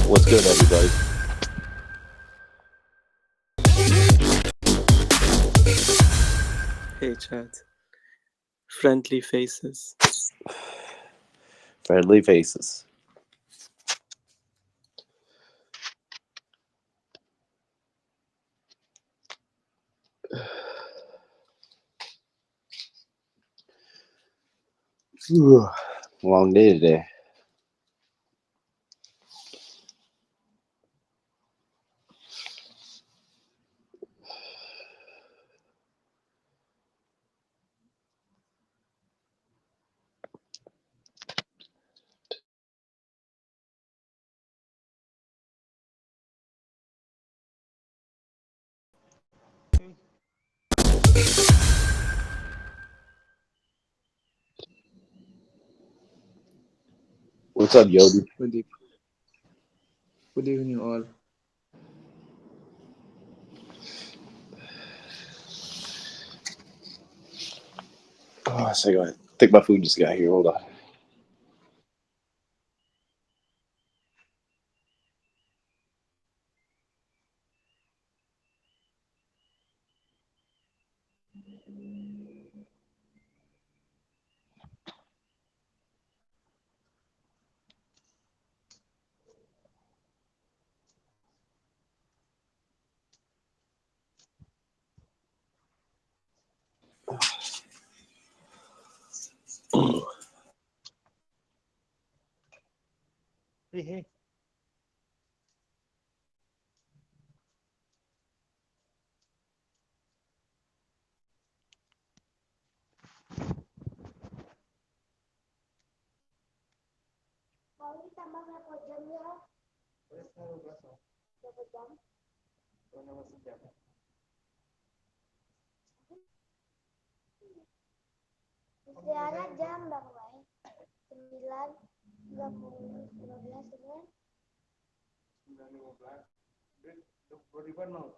What's good, everybody? Hey, Chad. Friendly faces. Friendly faces. Long day today. What's up, Yodi? Good evening, all. Oh, so I think my food just got here. Hold on. Hey. Mau tambah berapa jam ya? Berapa jam? Istirahat jam berapa baik? 9, 30, 15 sekian. 9.15. Beriban mau?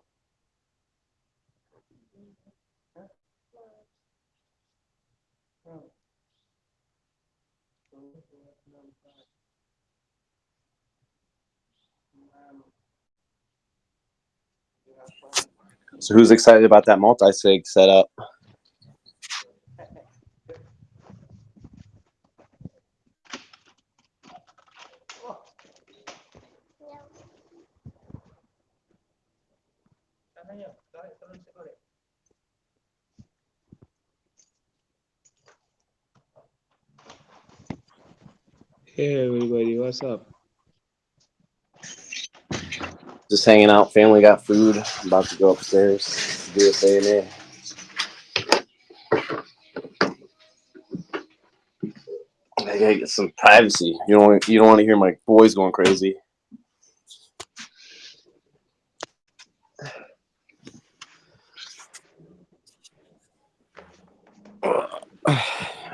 So who's excited about that multi-sig setup? Hey everybody, what's up? Just hanging out. Family got food. I'm about to go upstairs. Do a ANA. I gotta get some privacy. You don't want to hear my boys going crazy.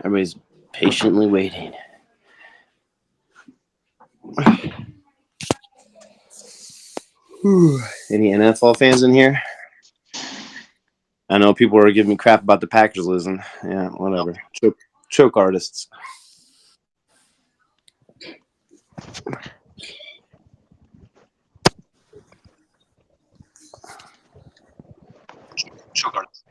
Everybody's patiently waiting. Any NFL fans in here? I know people are giving me crap about the Packers losing. Yeah, whatever. Choke artists. Choke artists.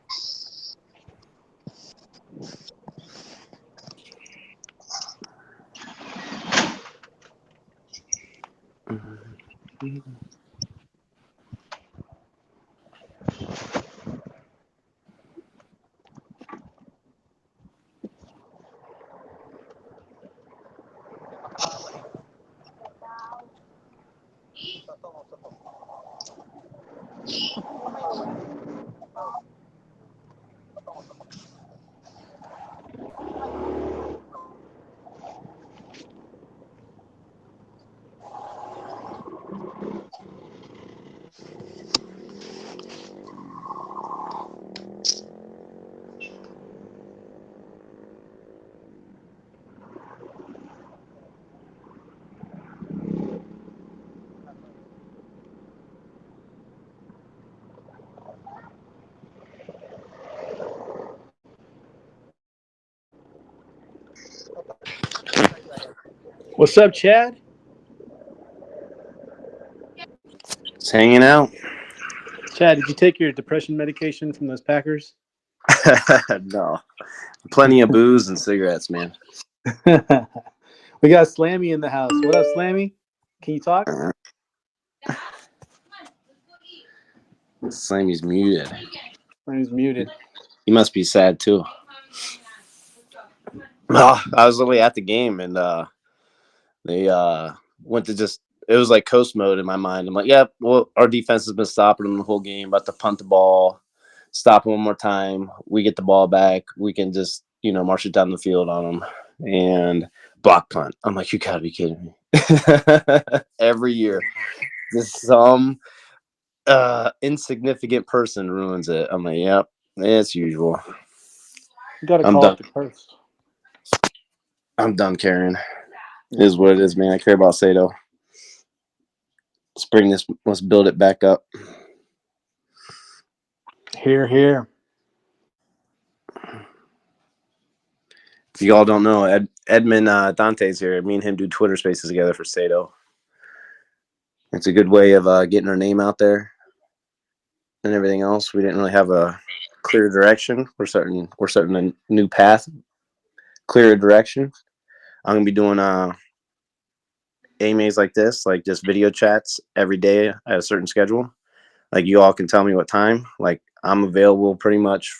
What's up, Chad? Just hanging out. Chad, did you take your depression medication from those Packers? No. Plenty of booze and cigarettes, man. We got Slammy in the house. What up, Slammy? Can you talk? Slammy's muted. Slammy's muted. He must be sad too. Oh, I was literally at the game and they went to just it was like coast mode in my mind. I'm like, yeah, well, our defense has been stopping them the whole game, about to punt the ball, stop them one more time. We get the ball back. We can just, march it down the field on them and block punt. I'm like, you gotta be kidding me. Every year, just some insignificant person ruins it. I'm like, yep, it's usual. You gotta I'm call done. it the curse. I'm done caring. It is what it is, man. I care about Sato. Let's build it back up. Here, here. If you all don't know, Edmund Dante's here. Me and him do Twitter Spaces together for Sato. It's a good way of getting our name out there and everything else. We didn't really have a clear direction. We're starting a new path, clearer direction. I'm gonna be doing AMAs like this, like just video chats every day at a certain schedule. Like you all can tell me what time. Like I'm available pretty much.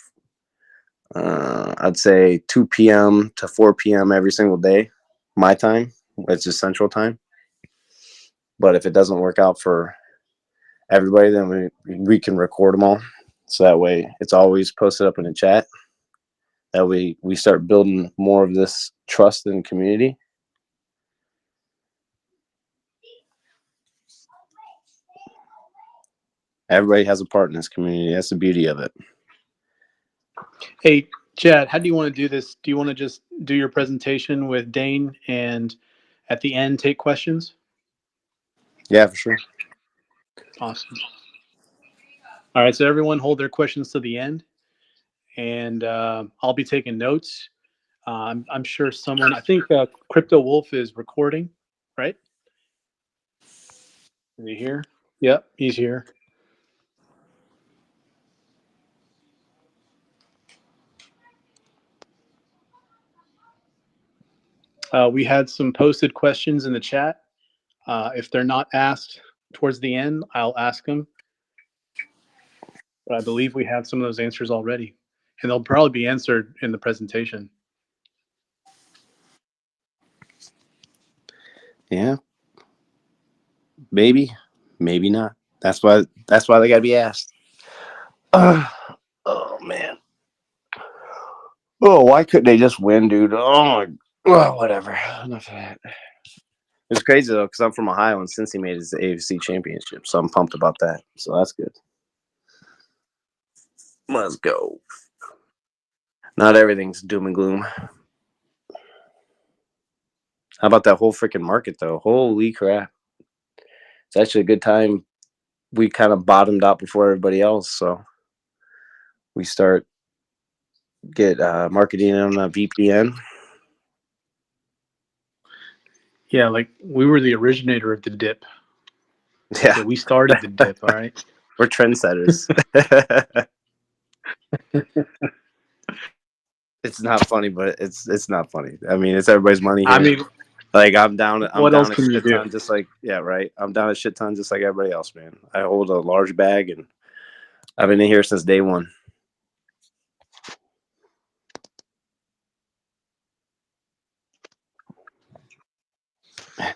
I'd say 2 p.m. to 4 p.m. every single day, my time. It's just Central Time. But if it doesn't work out for everybody, then we can record them all. So that way it's always posted up in the chat. That way we start building more of this trust in the community. Everybody has a part in this community. That's the beauty of it. Hey, Chad, how do you want to do this? Do you want to just do your presentation with Dane and at the end take questions? Yeah, for sure. Awesome. All right, so everyone hold their questions to the end, and I'll be taking notes. I'm sure someone, I think Crypto Wolf is recording, right? Is he here? Yep, he's here. We had some posted questions in the chat. If they're not asked towards the end, I'll ask them. But I believe we have some of those answers already, and they'll probably be answered in the presentation. Yeah. Maybe, maybe not. That's why they gotta be asked. Oh man. Oh, why couldn't they just win, dude? Oh, well, whatever. Enough of that. It's crazy though, because I'm from Ohio and Cincy made his AFC championship, so I'm pumped about that. So that's good. Let's go. Not everything's doom and gloom. How about that whole freaking market though? Holy crap. It's actually a good time. We kind of bottomed out before everybody else, so we get marketing on a VPN. Yeah, like we were the originator of the dip. Yeah. So we started the dip, all right? We're trendsetters. It's not funny, but it's not funny. I mean, it's everybody's money here. I mean, like I'm down what else a can you shit do? ton, just like right. I'm down a shit ton, just like everybody else, man. I hold a large bag, and I've been in here since day one.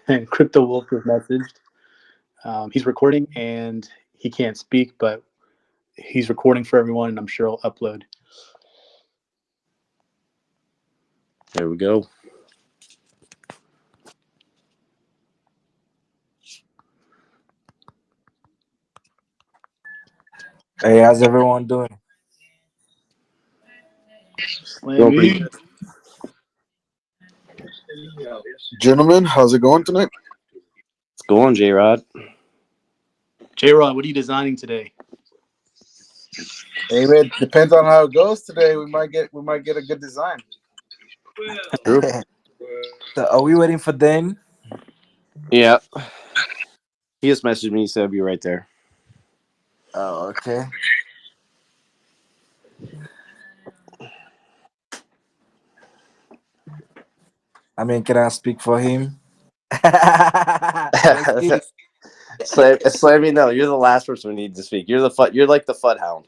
And Crypto Wolf was messaged. He's recording and he can't speak, but he's recording for everyone, and I'm sure he'll upload. There we go. Hey, how's everyone doing? Going pretty good. Gentlemen, how's it going tonight? It's going, J-Rod. J-Rod, what are you designing today? Hey, man, depends on how it goes today. We might get a good design. True. So are we waiting for Dane? Yeah. He just messaged me. He said, "I'll be right there." Oh, okay. I mean, can I speak for him? Just kidding. So let me know. You're the last person we need to speak. You're the FUD. You're like the FUD hound.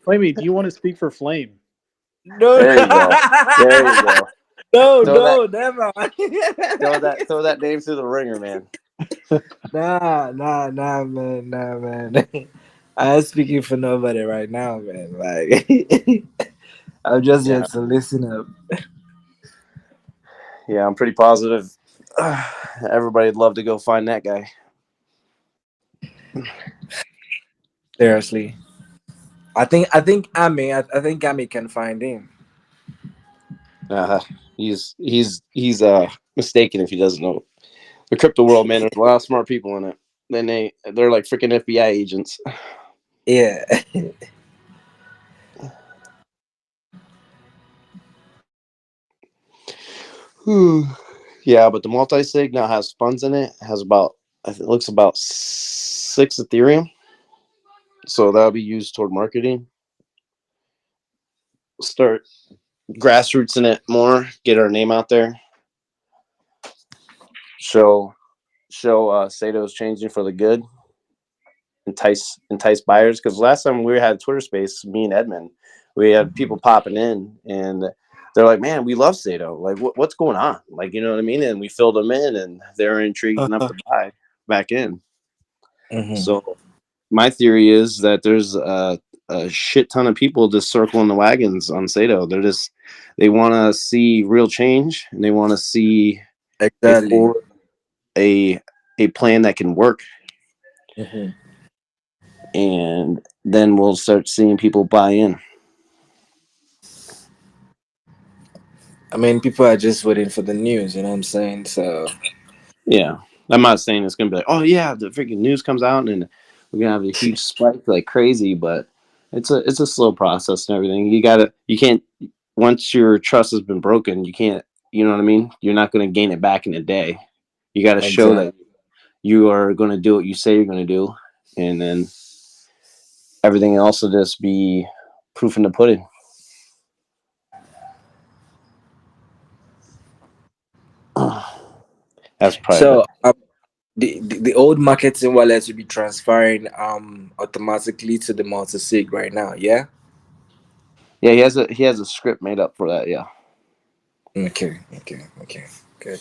Flamey, do you want to speak for Flame? No, There you go. There you go. no, Throw that. no, never. Throw that name through the ringer, man. Nah, man, nah, man. I'm speaking for nobody right now, man. Like, I'm just here Yeah, to listen up. yeah. I'm pretty positive. Everybody'd love to go find that guy. Seriously, I think Ami can find him. Uh, he's mistaken if he doesn't know the crypto world, man. There's a lot of smart people in it. Then they're like freaking FBI agents. Yeah. Yeah, but the multi-sig now has funds in it. Has about it looks about 6 Ethereum. So that'll be used toward marketing. Start grassroots in it more. Get our name out there. Show Sato's changing for the good. Entice buyers, because last time we had Twitter Space, me and Edmund, we had people popping in and they're like, man, we love Sato, like what's going on, like, you know what I mean, and we filled them in and they're intrigued enough to buy back in. So my theory is that there's a shit ton of people just circling the wagons on Sato. They want to see real change, and they want to see Exactly. a plan that can work, Hmm. and then we'll start seeing people buy in. I mean, people are just waiting for the news. You know what I'm saying? So Yeah, I'm not saying it's gonna be like, oh yeah, the freaking news comes out and we're gonna have a huge spike like crazy, but it's a slow process and everything. You can't, once your trust has been broken, you can't, you know what I mean? You're not gonna gain it back in a day. You got to show that exactly. you are going to do what you say you're going to do, and then everything else will just be proof in the pudding. That's private. So the old marketing wallet will be transferring automatically to the multi sig right now. Yeah. Yeah, he has a script made up for that. Yeah. Okay. Good.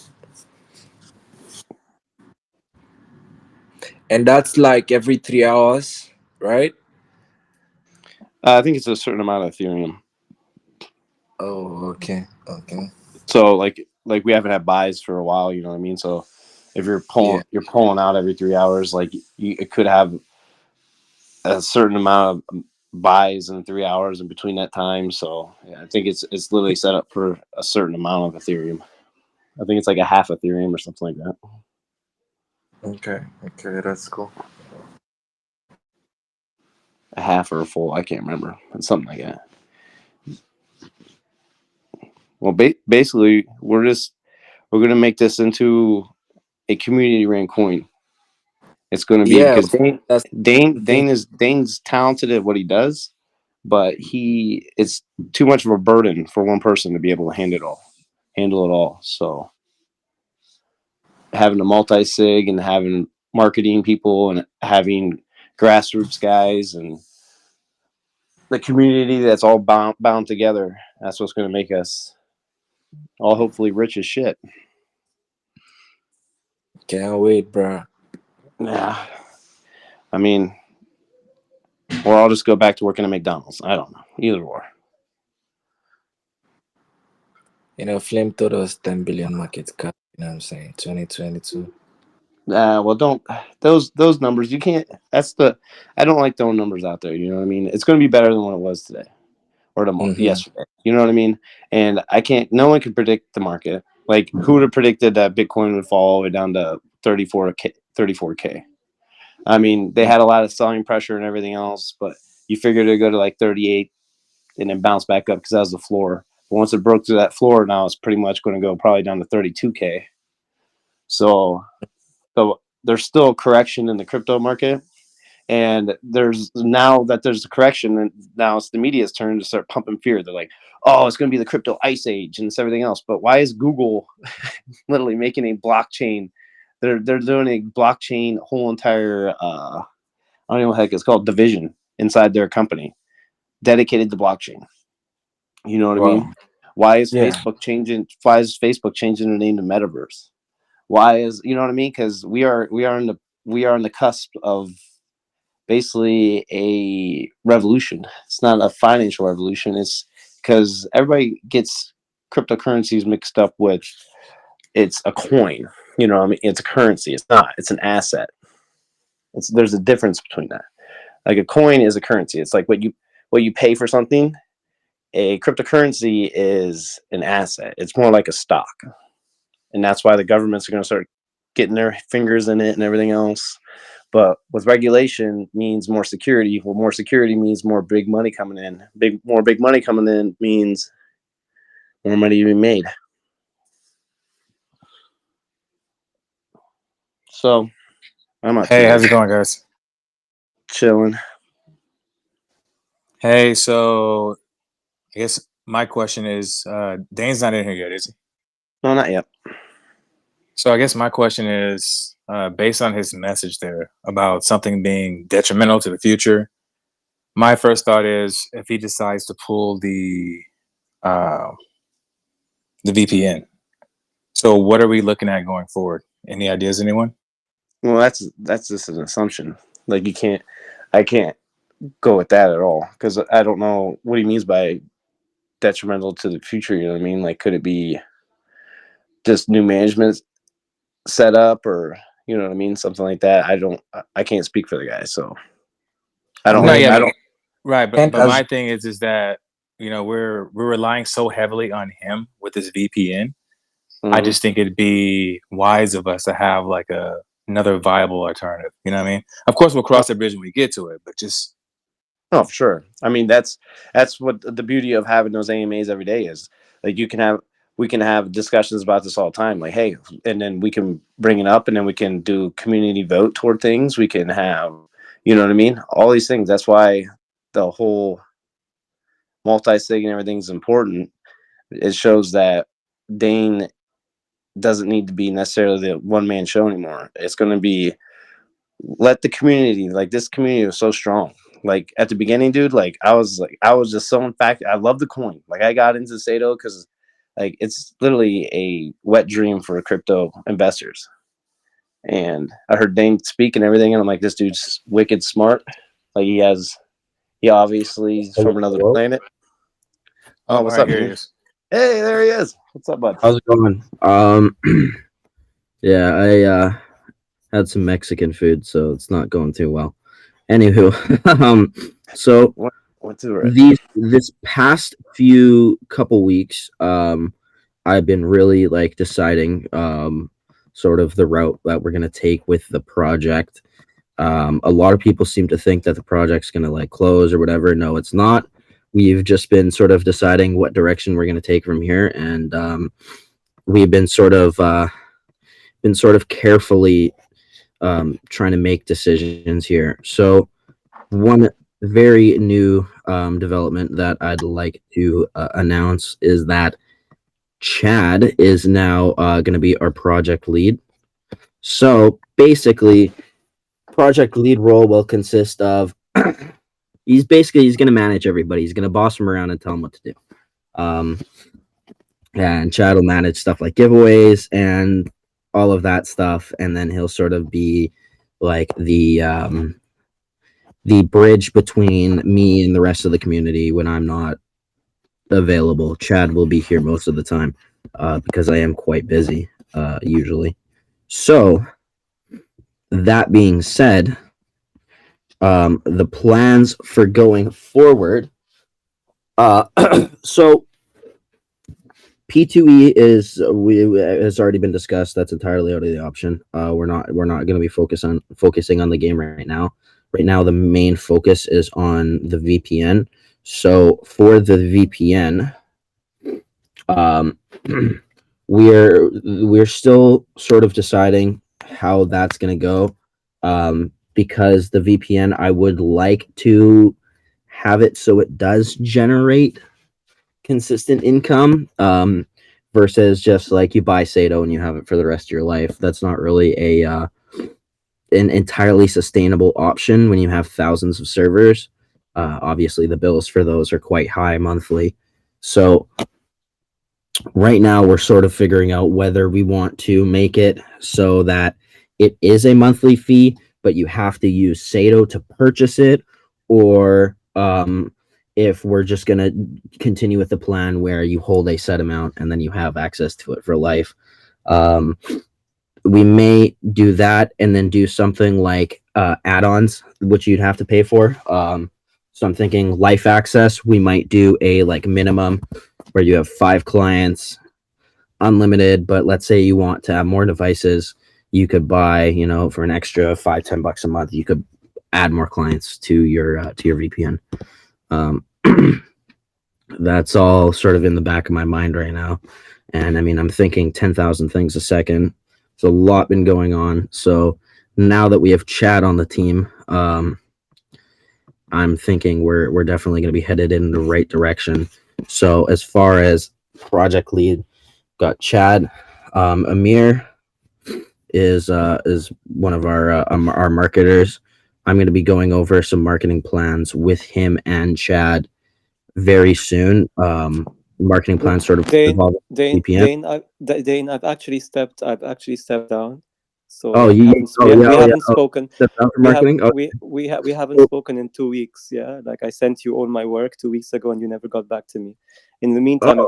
And that's like every 3 hours, right? I think it's a certain amount of Ethereum. Oh, okay. So like we haven't had buys for a while. You know what I mean? So if Yeah. you're pulling out every 3 hours, like it could have a certain amount of buys in 3 hours in between that time. So yeah, I think it's literally set up for a certain amount of Ethereum. I think it's like a half Ethereum or something like that. Okay. Okay, that's cool. A half or a full, I can't remember. It's something like that. Well, basically, we're gonna make this into a community ran coin. It's gonna be Yeah, because that's the thing. Dane's talented at what he does, but it's too much of a burden for one person to be able to handle it all. So having a multi sig and having marketing people and having grassroots guys and the community that's all bound together, that's what's going to make us all hopefully rich as shit. Can't wait, bro. Yeah, I mean, or I'll just go back to working at McDonald's. I don't know, either or. You know, Flame told us 10 billion market cap. You know what I'm saying? 2022. Well, don't those numbers. You can't. I don't like throwing numbers out there. You know what I mean? It's going to be better than what it was today or Mm-hmm. yesterday. You know what I mean? And I can't. No one can predict the market. Like, who would have predicted that Bitcoin would fall all the way down to 34K? 34K. I mean, they had a lot of selling pressure and everything else, but you figured it'd go to like 38 and then bounce back up because that was the floor. But once it broke through that floor, now it's pretty much going to go probably down to 32K. So there's still a correction in the crypto market, and there's a correction, and now it's the media's turn to start pumping fear. They're like, oh, it's going to be the crypto ice age and it's everything else. But why is Google literally making a blockchain? They're doing a blockchain whole entire I don't know what the heck it's called, division inside their company dedicated to blockchain. You know what I mean? Why is Facebook changing their name to Metaverse? Why is, you know what I mean? Because we are on the cusp of basically a revolution. It's not a financial revolution. It's because everybody gets cryptocurrencies mixed up with it's a coin. You know what I mean? It's a currency. It's not. It's an asset. There's a difference between that. Like a coin is a currency. It's like what you pay for something. A cryptocurrency is an asset. It's more like a stock. And that's why the governments are going to start getting their fingers in it and everything else. But with regulation means more security. Well, more security means more big money coming in. More big money coming in means more money to be made. So I'm not. Hey, how's it going, guys? Chilling. Hey, so I guess my question is, Dane's not in here yet, is he? No, not yet. So I guess my question is, based on his message there about something being detrimental to the future, my first thought is if he decides to pull the VPN. So what are we looking at going forward? Any ideas, anyone? Well, that's just an assumption. Like I can't go with that at all because I don't know what he means by detrimental to the future. You know what I mean? Like, could it be just new management set up, or you know what I mean, something like that? I can't speak for the guy, so I don't. No, yeah, I don't. Right, but my thing is that we're relying so heavily on him with this VPN. I just think it'd be wise of us to have like another viable alternative. You know what I mean? Of course, we'll cross the bridge when we get to it, but just Oh, for sure. I mean, that's what the beauty of having those AMAs every day is. Like we can have discussions about this all the time. Like, hey, and then we can bring it up, and then we can do community vote toward things. We can have, you know what I mean? All these things. That's why the whole multi-sig and everything is important. It shows that Dane doesn't need to be necessarily the one-man show anymore. It's going to be let the community, like this community was so strong. Like at the beginning, dude, like I was just so infatuated. I love the coin. Like I got into SATO because like it's literally a wet dream for crypto investors. And I heard Dane speak and everything, and I'm like, this dude's wicked smart. Like he obviously is from another planet. Oh, what's up, here he dude? is. Hey, there he is. What's up, bud? How's it going? Yeah, I had some Mexican food, so it's not going too well. Anywho, so this past few couple weeks, I've been really like deciding sort of the route that we're gonna take with the project. A lot of people seem to think that the project's gonna like close or whatever. No, it's not. We've just been sort of deciding what direction we're gonna take from here, and we've been sort of carefully trying to make decisions here. So one very new development that I'd like to announce is that Chad is now going to be our project lead. So basically, project lead role will consist of he's going to manage everybody. He's going to boss them around and tell them what to do. And Chad will manage stuff like giveaways and all of that stuff, and then he'll sort of be like the bridge between me and the rest of the community when I'm not available. Chad will be here most of the time because I am quite busy usually. So that being said, the plans for going forward. So P2E has already been discussed. That's entirely out of the option. We're not going to be focusing on the game right now. Right now, the main focus is on the VPN. So for the VPN, we're still sort of deciding how that's going to go, because the VPN, I would like to have it so it does generate consistent income, versus just like you buy SATO and you have it for the rest of your life. That's not really an entirely sustainable option when you have thousands of servers. Obviously, the bills for those are quite high monthly. So right now, we're sort of figuring out whether we want to make it so that it is a monthly fee, but you have to use SATO to purchase it, or if we're just going to continue with the plan where you hold a set amount and then you have access to it for life. We may do that and then do something like add-ons, which you'd have to pay for. So I'm thinking life access, we might do a like minimum where you have 5 clients, unlimited, but let's say you want to have more devices, you could buy, you know, for an extra $5-10 a month, you could add more clients to your VPN. That's all sort of in the back of my mind right now. And I mean, I'm thinking 10,000 things a second. There's a lot been going on. So now that we have Chad on the team, I'm thinking we're definitely going to be headed in the right direction. So as far as project lead, got Chad. Amir is one of our marketers. I'm going to be going over some marketing plans with him and Chad very soon. Marketing plans sort of involve VPN. Dane, I've actually stepped down. So Oh, we haven't spoken. Marketing. We haven't spoken in 2 weeks. Yeah, like I sent you all my work 2 weeks ago, and you never got back to me. In the meantime,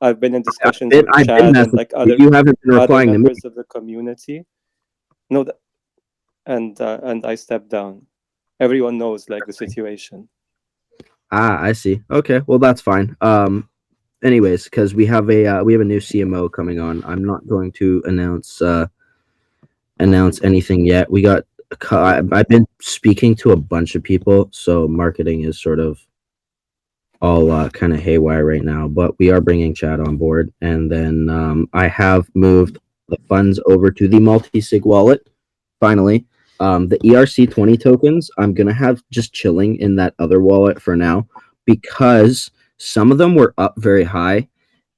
I've been in discussions with Chad and like other you haven't been replying other members to me. of the community. No, and I stepped down. Everyone knows like the situation. I see. Okay, well that's fine. Anyways, because we have a new CMO coming on. I'm not going to announce anything yet. We got I've been speaking to a bunch of people, so marketing is sort of all kind of haywire right now. But we are bringing Chad on board, and then I have moved the funds over to the multi-sig wallet. Finally, the ERC20 tokens I'm gonna have just chilling in that other wallet for now, because some of them were up very high,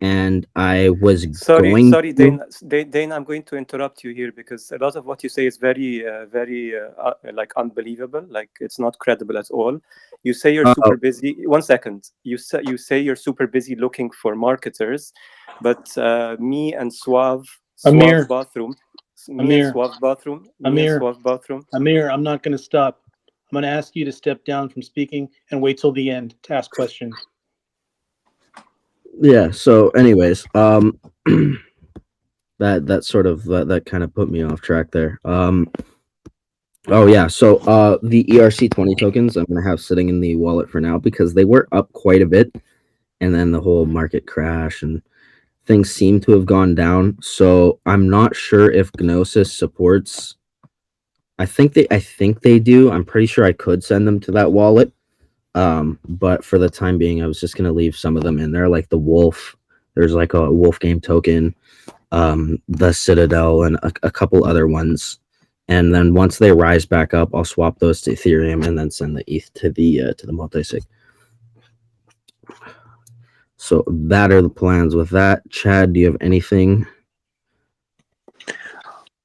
and I was Sorry, Dane, I'm going to interrupt you here because a lot of what you say is very like unbelievable. Like it's not credible at all. You say you're super busy. 1 second. You say you're super busy looking for marketers, but me and Suave bathroom. Amir, I'm not going to stop. I'm going to ask you to step down from speaking and wait till the end to ask questions. Yeah. So, anyways, that sort of that kind of put me off track there. Oh yeah. So, the ERC20 tokens I'm gonna have sitting in the wallet for now because they were up quite a bit, and then the whole market crash and things seem to have gone down. So I'm not sure if Gnosis supports. I think they do. I'm pretty sure I could send them to that wallet. But for the time being, I was just gonna leave some of them in there, like the Wolf. There's like a Wolf game token, the Citadel, and a couple other ones. And then once they rise back up, I'll swap those to Ethereum and then send the ETH to the multisig. So that are the plans with that. Chad, do you have anything?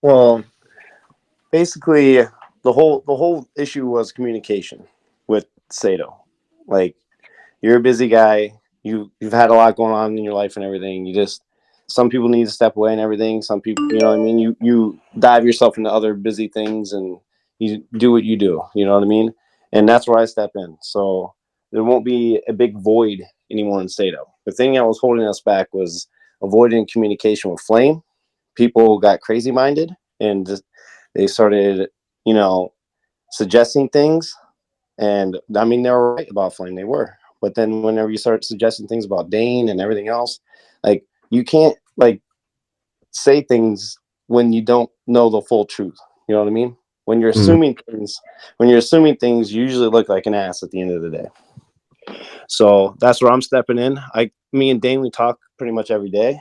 Well, basically, the whole issue was communication with Sato. Like, you're a busy guy. You've had a lot going on in your life and everything. Some people need to step away and everything. Some people, you know what I mean? You dive yourself into other busy things and you do what you do. You know what I mean? And that's where I step in. So there won't be a big void anymore in Sato. The thing that was holding us back was avoiding communication with Flame. People got crazy minded and they started, suggesting things. And I mean, they were right about Flame. They were. But then whenever you start suggesting things about Dane and everything else, like, you can't say things when you don't know the full truth. You know what I mean? When you're assuming things, you usually look like an ass at the end of the day. So that's where I'm stepping in. Me and Dane, we talk pretty much every day.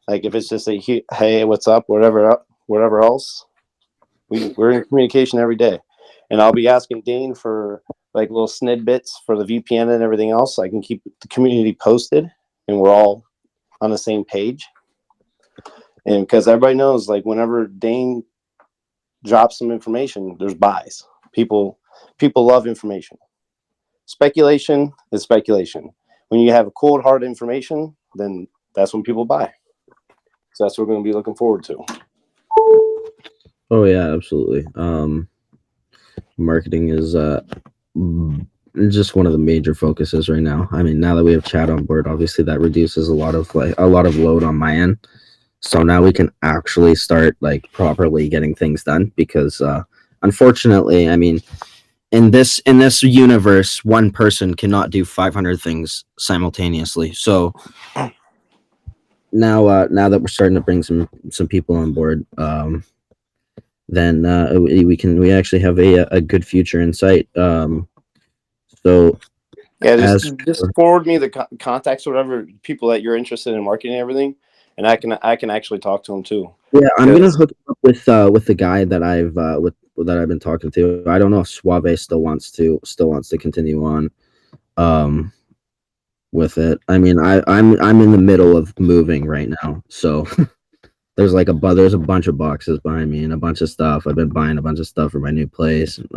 Like if it's just hey, what's up, whatever, whatever else. We're in communication every day, and I'll be asking Dane for like little snidbits for the VPN and everything else, so I can keep the community posted, and we're all on the same page. And because everybody knows, like whenever Dane drops some information, there's buys. People love information. Speculation is speculation. When you have cold hard information, then that's when people buy. So that's what we're going to be looking forward to. Oh yeah, absolutely. Marketing is just one of the major focuses right now. I mean, now that we have chat on board, obviously that reduces a lot of load on my end. So now we can actually start like properly getting things done because unfortunately, I mean, in this universe, one person cannot do 500 things simultaneously. So now that we're starting to bring some people on board, then we actually have a good future in sight. So yeah, just forward me the contacts or whatever people that you're interested in marketing and everything, and I can actually talk to them too. Yeah, I'm gonna hook up with the guy that I've been talking to. I don't know if Suave still wants to continue on with it. I mean, I'm in the middle of moving right now, so there's a bunch of boxes behind me and a bunch of stuff. I've been buying a bunch of stuff for my new place. And,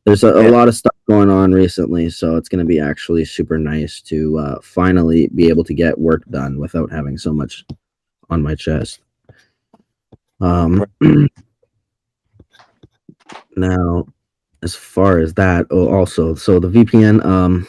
there's a lot of stuff going on recently, so it's gonna be actually super nice to finally be able to get work done without having so much on my chest. Now, as far as that, also, so the VPN,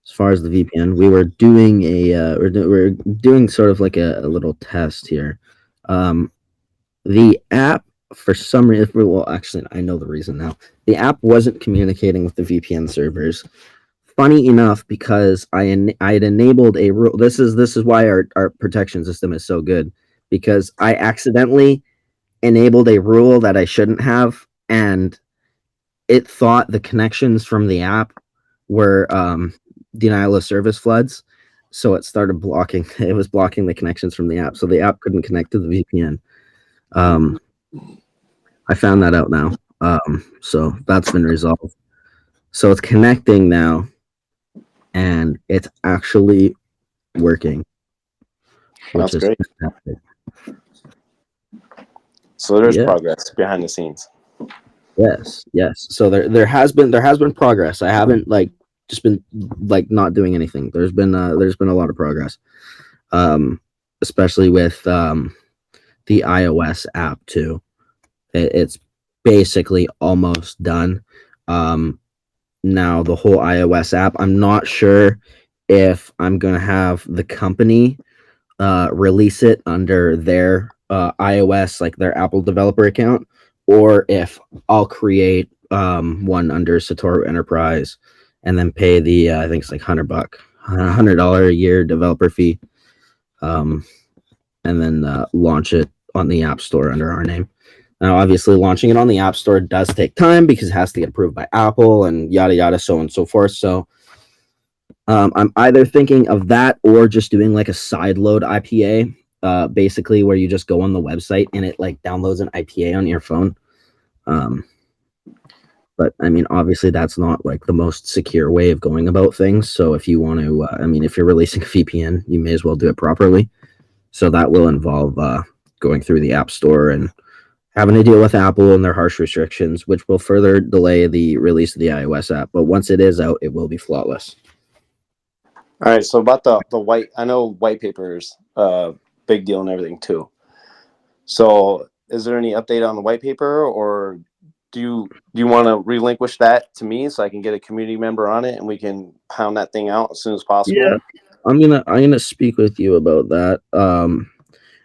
as far as the VPN, we were doing we're doing sort of like a little test here. The app, for some reason, well, actually, I know the reason now. The app wasn't communicating with the VPN servers. Funny enough, because I had enabled a rule. This is why our protection system is so good, because I accidentally enabled a rule that I shouldn't have, and it thought the connections from the app were denial of service floods, so it started blocking. It was blocking the connections from the app, so the app couldn't connect to the VPN. I found that out now, so that's been resolved. So it's connecting now, and it's actually working, which is great. fantastic. So there's progress behind the scenes. Yes. So there has been progress. I haven't just been not doing anything. There's been a lot of progress, especially with the iOS app too. It's basically almost done. Now the whole iOS app, I'm not sure if I'm gonna have the company release it under their iOS, like their Apple developer account, or if I'll create one under Satoru Enterprise and then pay the I think it's like $100 a year developer fee, and then launch it on the App Store under our name. Now, obviously, launching it on the App Store does take time because it has to get approved by Apple and yada yada, so on and so forth. So I'm either thinking of that or just doing like a sideload IPA, basically where you just go on the website and it like downloads an IPA on your phone. But I mean, obviously, that's not like the most secure way of going about things. So if you want to, if you're releasing a VPN, you may as well do it properly. So that will involve going through the App Store and having to deal with Apple and their harsh restrictions, which will further delay the release of the iOS app. But once it is out, it will be flawless. All right. So about the white, I know white paper is big deal and everything too. So is there any update on the white paper, or do you want to relinquish that to me so I can get a community member on it and we can pound that thing out as soon as possible? Yeah, I'm gonna speak with you about that.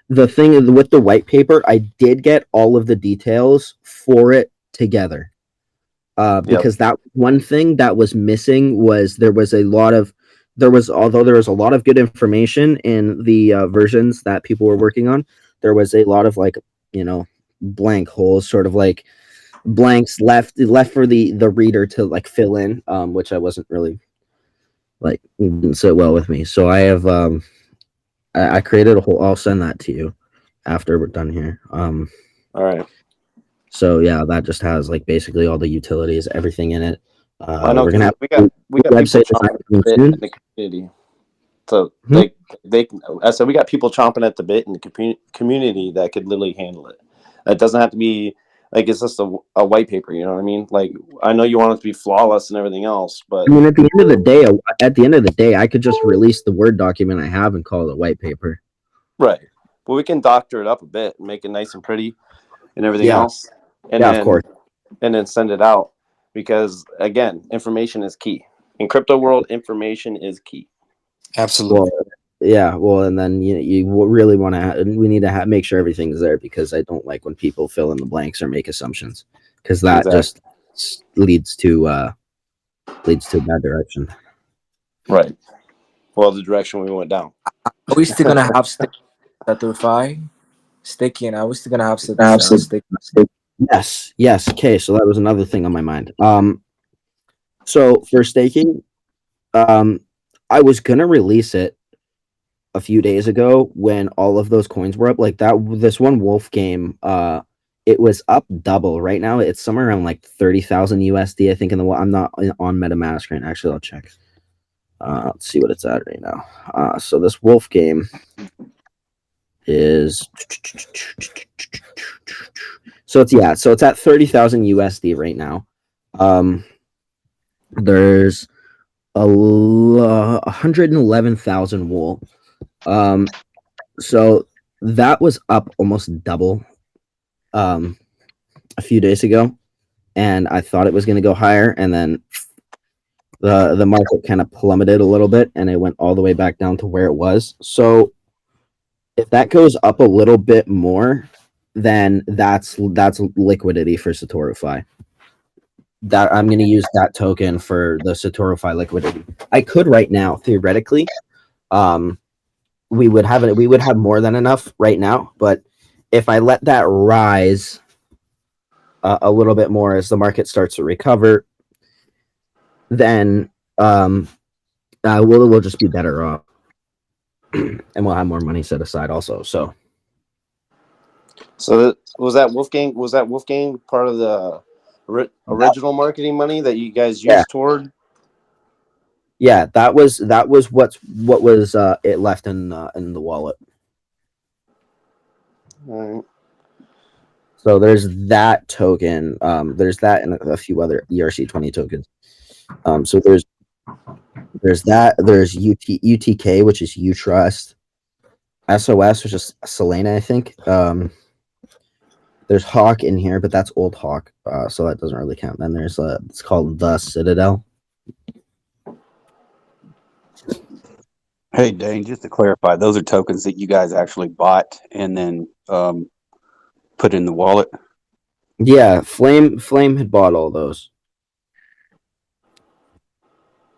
The thing is, with the white paper, I did get all of the details for it together. Because that one thing that was missing was although there was a lot of good information in the versions that people were working on, there was a lot of blank holes, sort of like blanks left for the reader to like fill in, which I wasn't really didn't sit well with me. So I have I created a whole. I'll send that to you. after we're done here. All right. So yeah, that just has like basically all the utilities, everything in it. I know We're gonna have we got people website chomping design at the bit soon. in the community. So Hmm? they I said we got people chomping at the bit in the community that could literally handle it. It doesn't have to be like it's just a white paper. You know what I mean? Like I know you want it to be flawless and everything else, but I mean, at the end of the day, I could just release the Word document I have and call it a white paper. right. But we can doctor it up a bit and make it nice and pretty and everything Yeah. else, and Yeah, then of course. and then send it out because again, information is key in crypto world. Information is key. Absolutely. Well, yeah. Well, and then you really want to. We need to make sure everything's there because I don't like when people fill in the blanks or make assumptions because that Exactly. just leads to a bad direction. Right. Well, the direction we went down. Are we still gonna have SATORUFI staking? Are we still gonna have staking? Yes. Yes. Okay. So that was another thing on my mind. So for staking, I was gonna release it a few days ago when all of those coins were up. Like that, this one Wolf game, it was up double. Right now, it's somewhere around like 30,000 USD. I think I'm not on MetaMask right now. Actually, I'll check. Let's see what it's at right now. So this Wolf game is so it's at 30,000 USD right now. There's 111,000 wool. So that was up almost double a few days ago, and I thought it was going to go higher, and then the market kind of plummeted a little bit, and it went all the way back down to where it was. So if that goes up a little bit more, then that's liquidity for SATORUFI. That I'm going to use that token for the SATORUFI liquidity. I could right now theoretically. We would have more than enough right now, but if I let that rise a little bit more as the market starts to recover, then we'll just be better off, and we'll have more money set aside also. So was that Wolfgang part of the original marketing money that you guys Yeah. used toward? Yeah, that was what was it left in the wallet. All right. So there's that token. There's that and a few other ERC20 tokens. So there's that. There's UTK, which is Utrust. SOS, which is Selena, I think. There's Hawk in here, but that's old Hawk, so that doesn't really count. Then there's it's called the Citadel. Hey, Dane, just to clarify, those are tokens that you guys actually bought and then put in the wallet? Yeah, Flame had bought all those.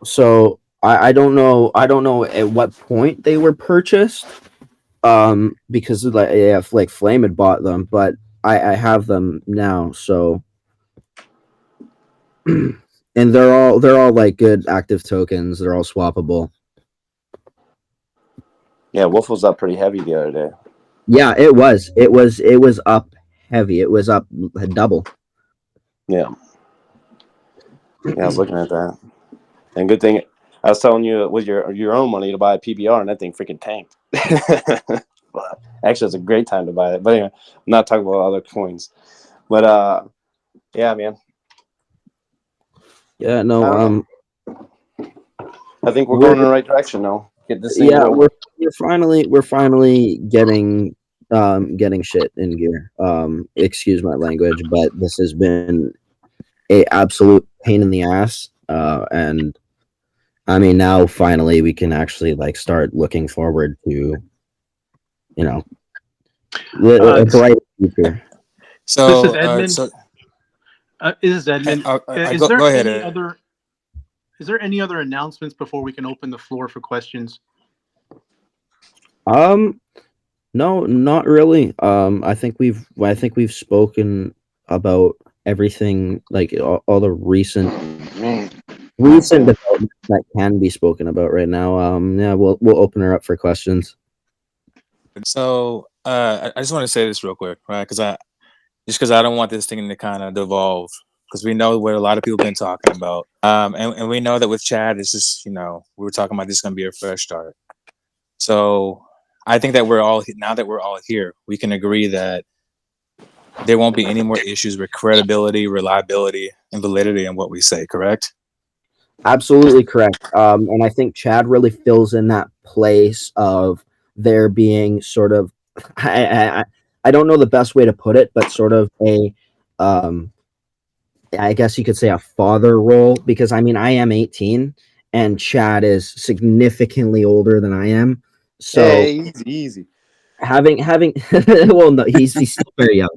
So I don't know at what point they were purchased. Because like Flame had bought them, but I have them now, so and they're all like good active tokens. They're all swappable. Yeah, Wolf was up pretty heavy the other day. Yeah, it was up heavy. It was up double. Yeah. Yeah, I was looking at that. And good thing I was telling you with your own money to buy a PBR, and that thing freaking tanked. But actually, it's a great time to buy it. But anyway, I'm not talking about other coins. But yeah, man. Yeah, no. I think we're going in the right direction now. Get this thing rolling. we're finally getting shit in gear. Excuse my language, but this has been a absolute pain in the ass. And I mean, now finally we can actually like start looking forward to, a bright future. So This is Edmund. This is Edmund. Go ahead. Is there any other announcements before we can open the floor for questions? No, not really. I think we've spoken about everything, like all the recent developments that can be spoken about right now. Yeah, we'll open her up for questions. So I just want to say this real quick, right? Because I don't want this thing to kind of devolve, because we know what a lot of people have been talking about, and we know that with Chad, it's just, we were talking about this is going to be a fresh start. So I think that now that we're all here, we can agree that there won't be any more issues with credibility, reliability, and validity in what we say. Correct? Absolutely correct. And I think Chad really fills in that place of there being sort of, I don't know the best way to put it, but sort of I guess you could say a father role, because I mean, I am 18 and Chad is significantly older than I am. So hey, easy. having well, no, he's still very young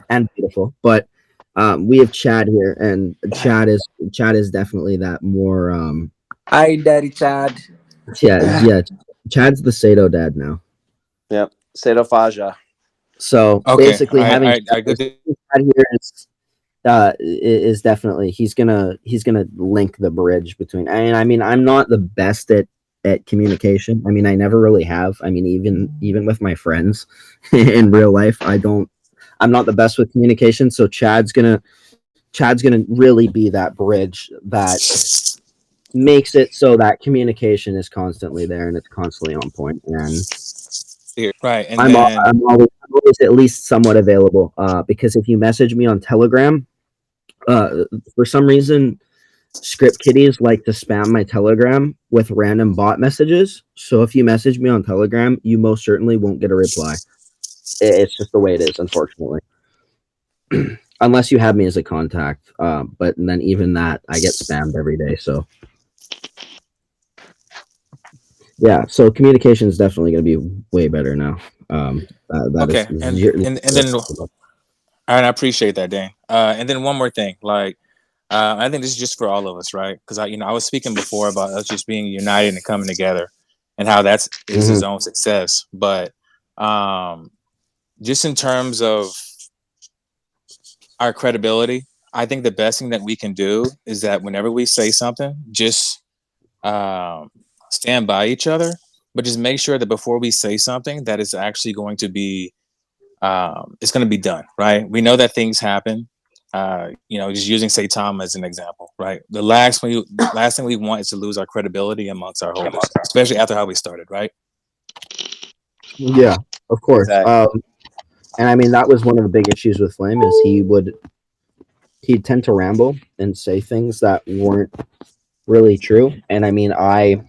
and beautiful, but we have Chad here, and Chad is definitely that more Hi, Daddy Chad. yeah, Chad's the Sato dad now. Yep. Sato Faja. So Okay. basically, having Chad good to- here is definitely he's gonna link the bridge between. And I mean, I'm not the best at communication. I mean, I never really have. I mean, even with my friends in real life, I'm not the best with communication. So Chad's gonna really be that bridge that makes it so that communication is constantly there and it's constantly on point. And right, and I'm then always at least somewhat available, because if you message me on Telegram, for some reason, script kiddies like to spam my Telegram with random bot messages. So if you message me on Telegram, you most certainly won't get a reply. It's just the way it is, unfortunately. Unless you have me as a contact, but then even that, I get spammed every day. So yeah, so communication is definitely going to be way better now. That okay, is and then and I appreciate that, Dan. And then one more thing, like I think this is just for all of us, right? Because I was speaking before about us just being united and coming together, and how that's is his own success. But just in terms of our credibility, I think the best thing that we can do is that whenever we say something, just stand by each other, but just make sure that before we say something, that is actually going to be it's going to be done, right? We know that things happen. Just using SATO AMA as an example, right? The last thing we want is to lose our credibility amongst our holders, especially after how we started, right? Yeah, of course. Exactly. And I mean, that was one of the big issues with Flame is he'd tend to ramble and say things that weren't really true. And I mean, I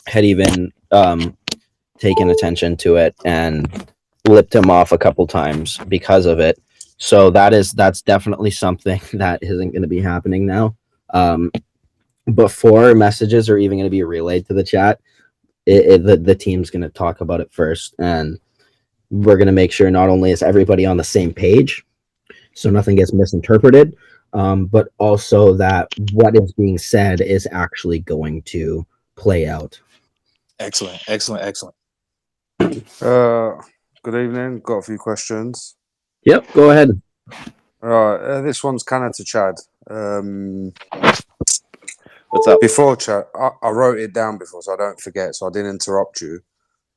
had even taken attention to it and lipped him off a couple times because of it. So that's definitely something that isn't going to be happening now. Before messages are even going to be relayed to the chat, the team's going to talk about it first, and we're going to make sure not only is everybody on the same page, so nothing gets misinterpreted, but also that what is being said is actually going to play out. Excellent. Good evening. Got a few questions. Yep, go ahead. All right, this one's kind of to Chad. What's up? Before Chad, I wrote it down before so I don't forget, so I didn't interrupt you.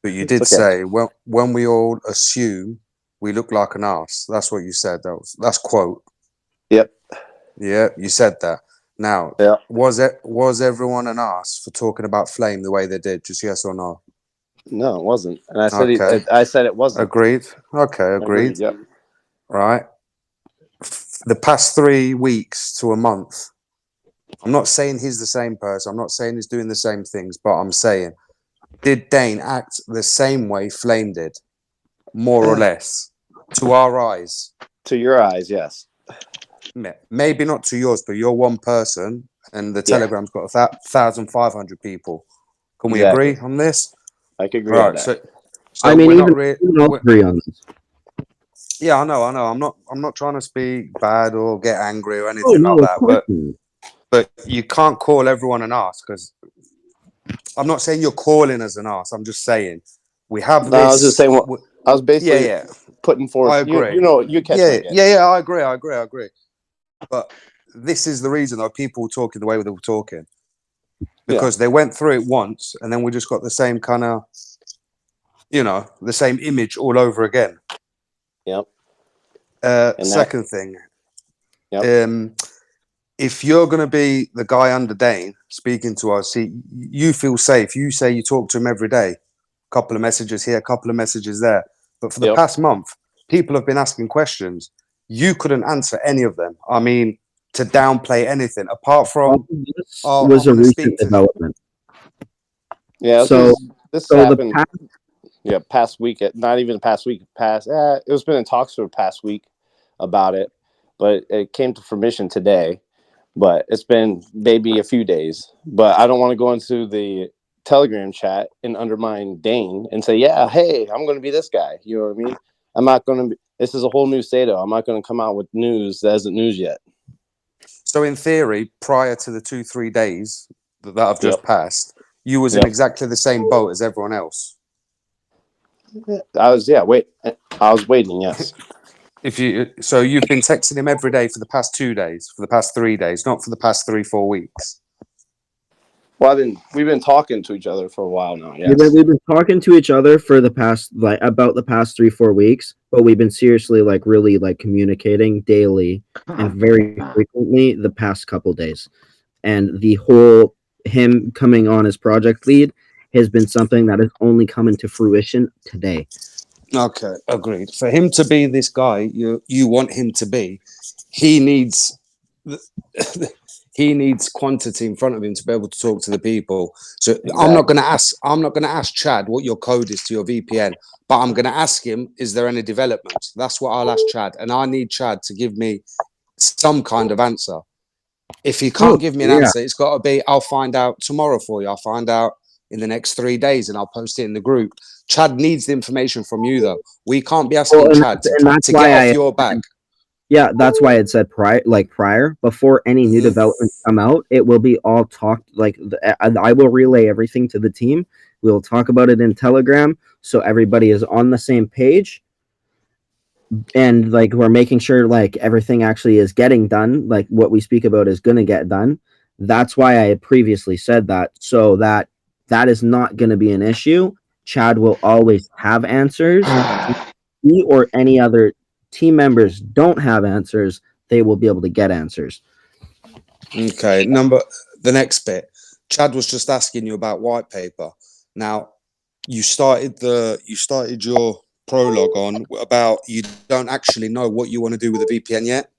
But you did say, well, when we all assume we look like an ass. That's what you said. That's quote. Yep. Yeah, you said that. Now, Yeah. was everyone an ass for talking about Flame the way they did? Just yes or no? No, it wasn't. And I said Okay. I said it wasn't. Agreed. Okay, agreed. Yep. Right. The past 3 weeks to a month, I'm not saying he's the same person. I'm not saying he's doing the same things, but I'm saying, did Dane act the same way Flame did? More or less. To our eyes. To your eyes, yes. Maybe not to yours, but you're one person and the Telegram's got 1,500 people. Can we agree on this? I can agree on that. So I mean, we're even not really. we all agree on this. Yeah, I know. I'm not trying to speak bad or get angry or anything like that. But you can't call everyone an ass, because I'm not saying you're calling us an ass. I'm just saying we have this. I was just saying I was basically putting forth. I agree. You catch my guess. Yeah. I agree. But this is the reason that people were talking the way they were talking, because they went through it once and then we just got the same kind of you know, the same image all over again. Yep. Second thing, Yep. if you're going to be the guy under Dane speaking to us, you feel safe. You say you talk to him every day, a couple of messages here, a couple of messages there. But for the past month, people have been asking questions. You couldn't answer any of them. I mean, to downplay anything apart from this was a recent development. Yeah, So this so the happened. past, Past week. Not even the past week. It was been in talks for the past week about it, but it came to fruition today. But it's been maybe a few days. But I don't want to go into the Telegram chat and undermine Dane and say, yeah, hey, I'm going to be this guy. You know what I mean? I'm not going to be. This is a whole new SATO. I'm not going to come out with news that isn't news yet. So in theory, prior to the 2-3 days that have just passed, you was in exactly the same boat as everyone else. I was waiting. Yes. So you've been texting him every day for the past 2 days, for the past 3 days, not for the past 3-4 weeks. Well, we've been talking to each other for a while now. Yes. we've been talking to each other for the past about the past 3-4 weeks, but we've been seriously really communicating daily and very frequently the past couple days. And the whole him coming on as project lead has been something that has only come into fruition today. Okay, agreed. For him to be this guy you want him to be, he needs he needs quantity in front of him to be able to talk to the people. So I'm not going to ask Chad what your code is to your VPN, but I'm going to ask him, is there any developments? That's what I'll ask Chad, and I need Chad to give me some kind of answer. If he can't give me an answer, it's got to be, I'll find out tomorrow for you. I'll find out in the next 3 days and I'll post it in the group. Chad needs the information from you, though. We can't be asking Chad to get off your back. Yeah, that's why it said prior, before any new developments come out, it will be all talked. I will relay everything to the team. We'll talk about it in Telegram, so everybody is on the same page. And we're making sure everything actually is getting done. What we speak about is going to get done. That's why I had previously said that, so that is not going to be an issue. Chad will always have answers. He or any other team members don't have answers, they will be able to get answers. Okay, the next bit. Chad was just asking you about white paper. Now, you started your prologue on about you don't actually know what you want to do with the VPN yet,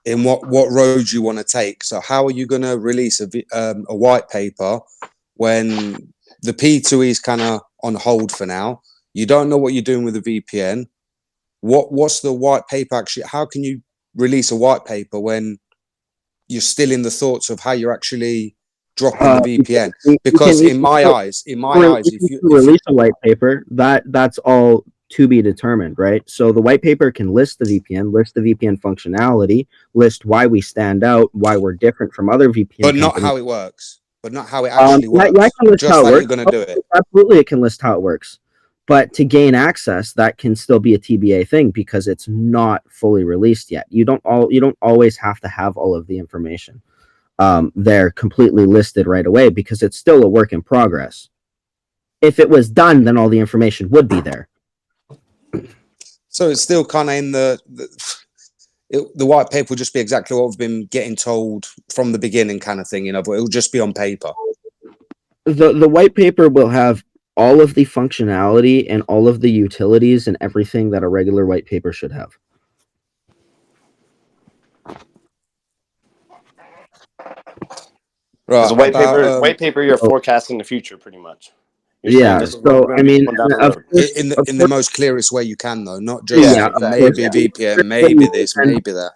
in what road you want to take. So how are you going to release a white paper when the P2E is kind of on hold for now? You don't know what you're doing with the VPN. What's the white paper actually? How can you release a white paper when you're still in the thoughts of how you're actually dropping the VPN? Because in my eyes, if you release a white paper, that's all to be determined, right? So the white paper can list the VPN functionality, list why we stand out, why we're different from other VPN but not companies. how it works, but not how it actually works. Yeah, it can list just how it like works. you're going to do it. Absolutely, it can list how it works. But to gain access, that can still be a TBA thing because it's not fully released yet. You don't always have to have all of the information. They're completely listed right away because it's still a work in progress. If it was done, then all the information would be there. So it's still kind of in the white paper will just be exactly what we've been getting told from the beginning, kind of thing. But it'll just be on paper. The white paper will have all of the functionality and all of the utilities and everything that a regular white paper should have. Right. White paper, you're forecasting the future pretty much. Yeah. So I mean, in the most clearest way you can, though, not just maybe VPN, maybe this, maybe that.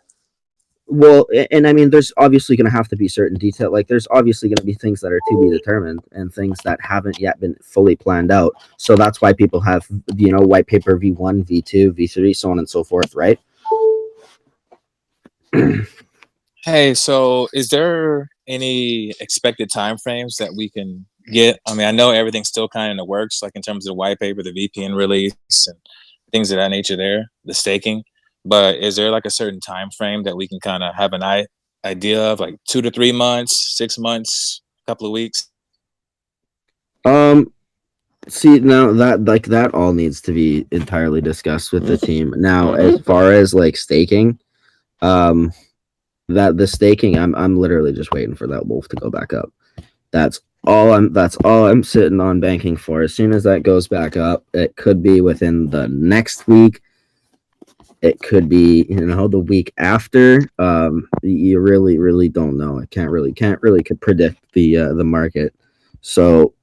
Well, and I mean, there's obviously going to have to be certain detail. There's obviously going to be things that are to be determined and things that haven't yet been fully planned out. So that's why people have, white paper V1, V2, V3, so on and so forth, right? Hey, so is there any expected timeframes that we can get? I mean, I know everything's still kind of in the works, in terms of the white paper, the VPN release, and things of that nature there, the staking. But is there a certain time frame that we can kind of have an idea of, 2 to 3 months, 6 months, a couple of weeks? See, now that all needs to be entirely discussed with the team. Now, as far as like staking, that the staking, I'm literally just waiting for that wolf to go back up. That's all I'm sitting on banking for. As soon as that goes back up, it could be within the next week. It could be, the week after. You really don't know. It can't really predict the market. So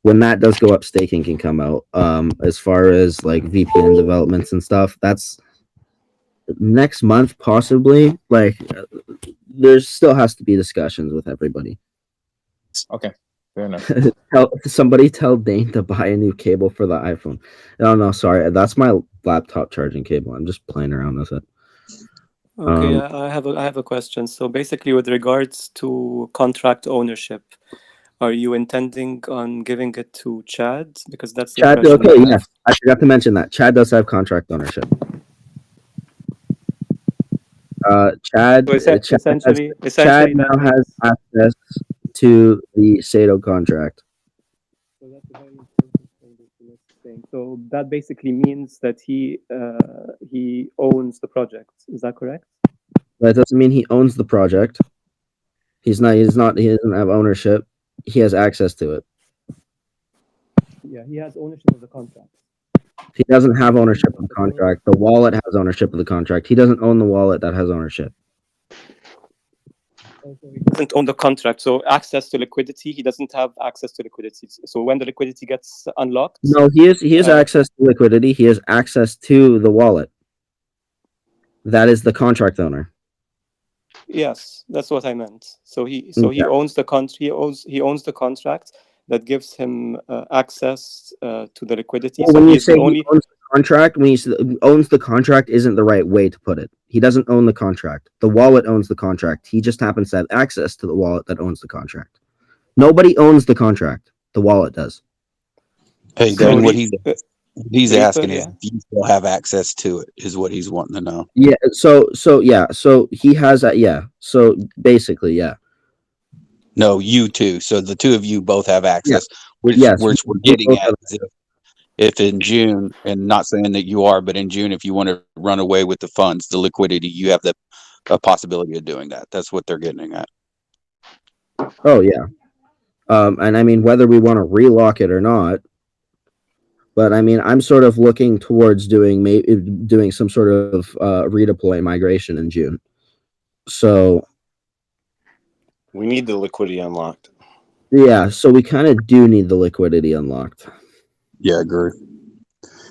when that does go up, staking can come out. As far as like VPN developments and stuff, that's next month possibly. Like, there still has to be discussions with everybody. Okay, fair enough. Somebody tell Dane to buy a new cable for the iPhone. No, sorry, that's my laptop charging cable. I'm just playing around with it. Okay, I have a question. So basically, with regards to contract ownership, are you intending on giving it to Chad? Because that's the Chad, impression okay, I have. yes, I forgot to mention that Chad does have contract ownership. Chad, So Chad now has access to the SATO contract. So that's a very important thing. So that basically means that he owns the project. Is that correct? That doesn't mean he owns the project. He doesn't have ownership. He has access to it. Yeah, he has ownership of the contract. He doesn't have ownership of the contract. The wallet has ownership of the contract. He doesn't own the wallet that has ownership. So he doesn't own the contract. So access to liquidity, he doesn't have access to liquidity. So when the liquidity gets unlocked, No, he has access to liquidity. He has access to the wallet. That is the contract owner. Yes, that's what I meant. So he owns the he owns the contract that gives him access to the liquidity. Well, so when you he's say the only he owns the contract, when you say owns the contract, isn't the right way to put it. He doesn't own the contract. The wallet owns the contract. He just happens to have access to the wallet that owns the contract. Nobody owns the contract. The wallet does. Hey, So Dan, what he's Reaper, asking is, yeah. do you still have access to it? Is what he's wanting to know. Yeah. So he has that. Yeah. So basically, yeah. No, you two. So the two of you both have access. Which Yes, we're we getting both at have is if in June, and not saying that you are, but in June, if you want to run away with the funds, the liquidity, you have the possibility of doing that. That's what they're getting at. Oh yeah. And I mean, whether we want to relock it or not, but I mean, I'm sort of looking towards doing some sort of redeploy migration in June. So we need the liquidity unlocked. Yeah, so we kind of do need the liquidity unlocked. Yeah, I agree.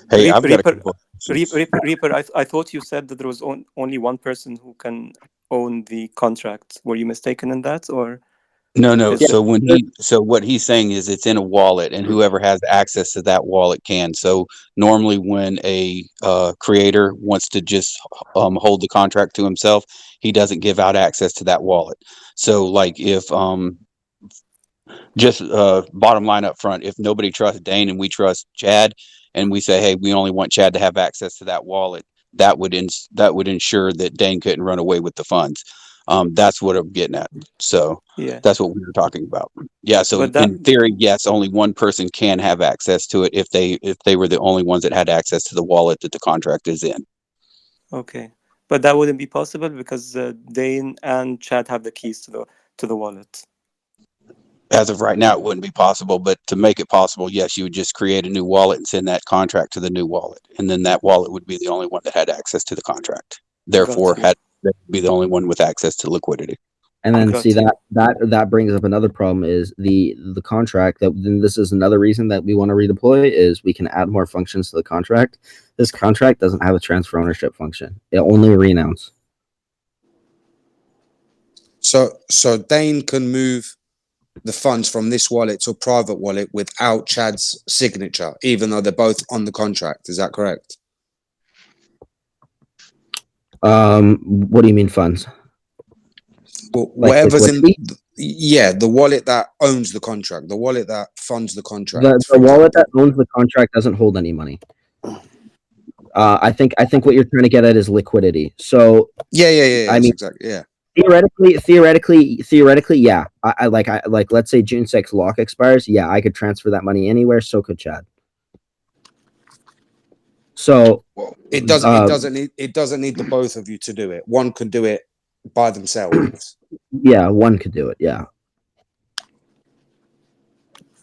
Hey, I've got a couple. Reaper, I thought you said that there was only one person who can own the contract. Were you mistaken in that, or? No. So what he's saying is it's in a wallet, and whoever has access to that wallet can. So normally, when a creator wants to just hold the contract to himself, he doesn't give out access to that wallet. So, like, if just bottom line up front, if nobody trusts Dane and we trust Chad, and we say, hey, we only want Chad to have access to that wallet, that would ensure that Dane couldn't run away with the funds. That's what I'm getting at. So that's what we were talking about. Yeah. So in theory, yes, only one person can have access to it if they were the only ones that had access to the wallet that the contract is in. Okay, but that wouldn't be possible because Dane and Chad have the keys to the wallet. As of right now, it wouldn't be possible, but to make it possible, yes, you would just create a new wallet and send that contract to the new wallet, and then that wallet would be the only one that had access to the had be the only one with access to liquidity. And then that brings up another problem is the contract this is another reason that we want to redeploy is we can add more functions to the contract. This contract doesn't have a transfer ownership function. It only renounce. So Dane can move the funds from this wallet to a private wallet without Chad's signature, even though they're both on the contract. Is that correct? What do you mean funds? Well, whatever's in the wallet that owns the contract, the wallet that funds the contract. The wallet that owns the contract doesn't hold any money. I think what you're trying to get at is liquidity. So I mean, exactly. Yeah. theoretically, yeah. I like. Let's say June 6th lock expires. Yeah, I could transfer that money anywhere. So could Chad. So It doesn't need the both of you to do it. One can do it by themselves. yeah, one could do it. Yeah.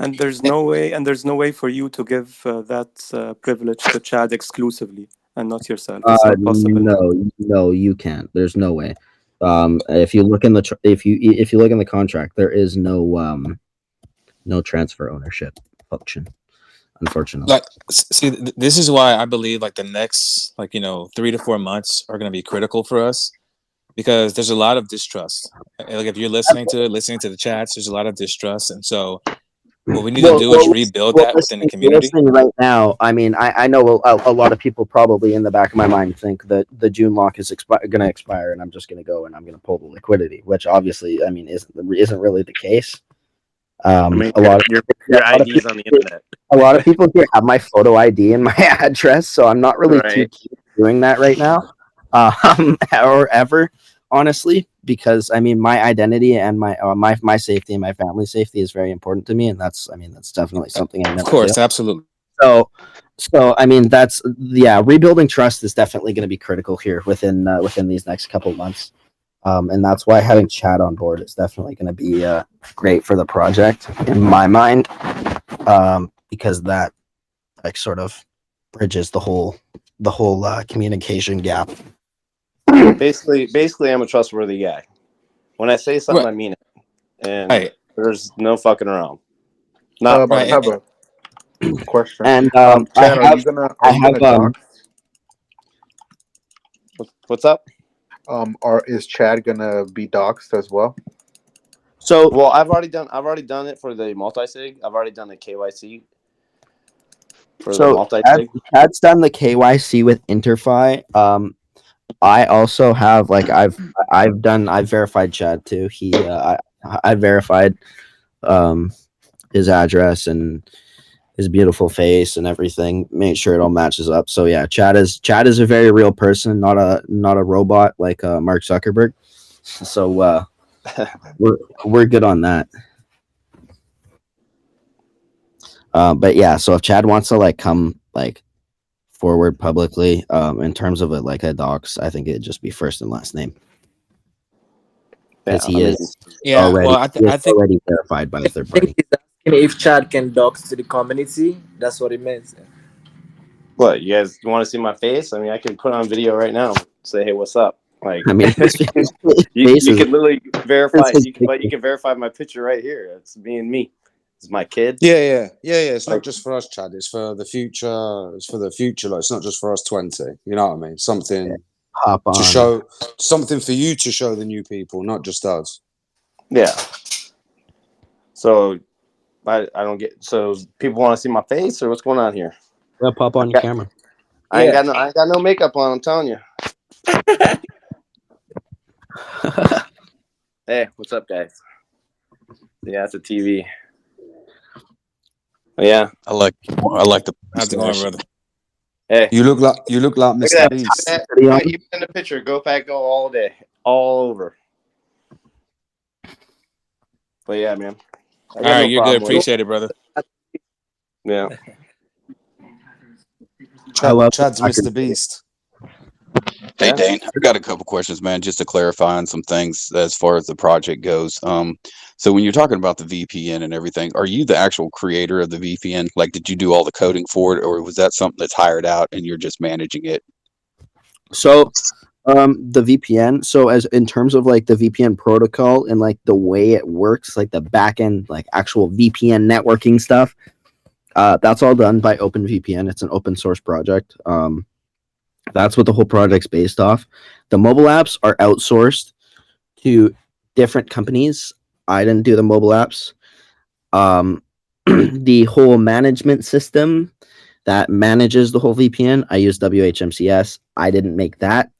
And there's no way for you to give that privilege to Chad exclusively and not yourself. It's not possible. No, you can't. There's no way. If you look in the if you look in the contract, there is no transfer ownership function, unfortunately. Like, see, this is why I believe like the next 3 to 4 months are going to be critical for us, because there's a lot of distrust. Like if you're listening to the chats, there's a lot of distrust, and so what we need to do is rebuild that within the community. Listening right now, I mean, I know a lot of people probably in the back of my mind think that the June lock is going to expire, and I'm just going to go and I'm going to pull the liquidity, which obviously, I mean, isn't really the case. I mean, a lot of your ID's on the internet. a lot of people here have my photo ID and my address, so I'm not really too keen doing that right now, or ever, honestly, because I mean, my identity and my safety and my family's safety is very important to me, and that's definitely something I never Of course, do. absolutely. So I mean, rebuilding trust is definitely going to be critical here within these next couple of months. And that's why having Chad on board is definitely going to be great for the project in my mind, because that sort of bridges the whole communication gap. Basically, I'm a trustworthy guy. When I say something, I mean it, and there's no fucking around. Not I have a question. And Chad, are you gonna dox? What's up? Is Chad gonna be doxed as well? So, well, I've already done it for the multi-sig. I've already done the KYC for the multi-sig. Chad's done the KYC with Interfi. I also have I've verified Chad too. I verified his address and his beautiful face and everything, made sure it all matches up. So yeah, Chad is a very real person, not a robot like Mark Zuckerberg. So we're good on that. But yeah, so if Chad wants to come forward publicly in terms of a docs, I think it'd just be first and last name, because he is already verified by a third party. If Chad can dox to the community, that's what it means. What, you guys want to see my face? I mean, I can put on video right now. Say, hey, what's up? Like, I mean, you can literally verify. You can verify my picture right here. It's me and me. It's my kid. Yeah. It's not just for us, Chad. It's for the future. It's for the future. It's not just for us 20. You know what I mean? Something to show, something for you to show the new people, not just us. Yeah. So I don't get. So people want to see my face, or what's going on here? Yeah, pop on your camera. I ain't got no makeup on. I'm telling you. Hey, what's up, guys? Yeah, it's a TV. Yeah, I like the. How's it going, brother? Hey, you look like Mr. Beast. Even in the picture, go back, go all day, all over. But yeah, man. All right, you're good. Appreciate it, brother. Yeah. Chad's Mr. Beast. Hey, Dane, I've got a couple questions, man, just to clarify on some things as far as the project goes. So when you're talking about the VPN and everything, are you the actual creator of the VPN? Like, did you do all the coding for it, or was that something that's hired out and you're just managing it? So, the VPN. So, as in terms of the VPN protocol and the way it works, the back end, actual VPN networking stuff, that's all done by OpenVPN. It's an open source project. That's what the whole project's based off. The mobile apps are outsourced to different companies. I didn't do the mobile apps. The whole management system that manages the whole VPN, I use WHMCS. I didn't make that.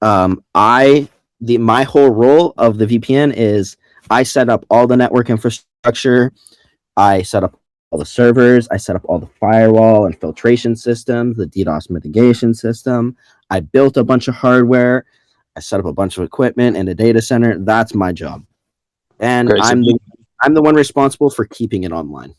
My whole role of the VPN is I set up all the network infrastructure. I set up all the servers. I set up all the firewall and filtration systems, the DDoS mitigation system. I built a bunch of hardware. I set up a bunch of equipment in a data center. That's my job, and Okay, so I'm the one responsible for keeping it online.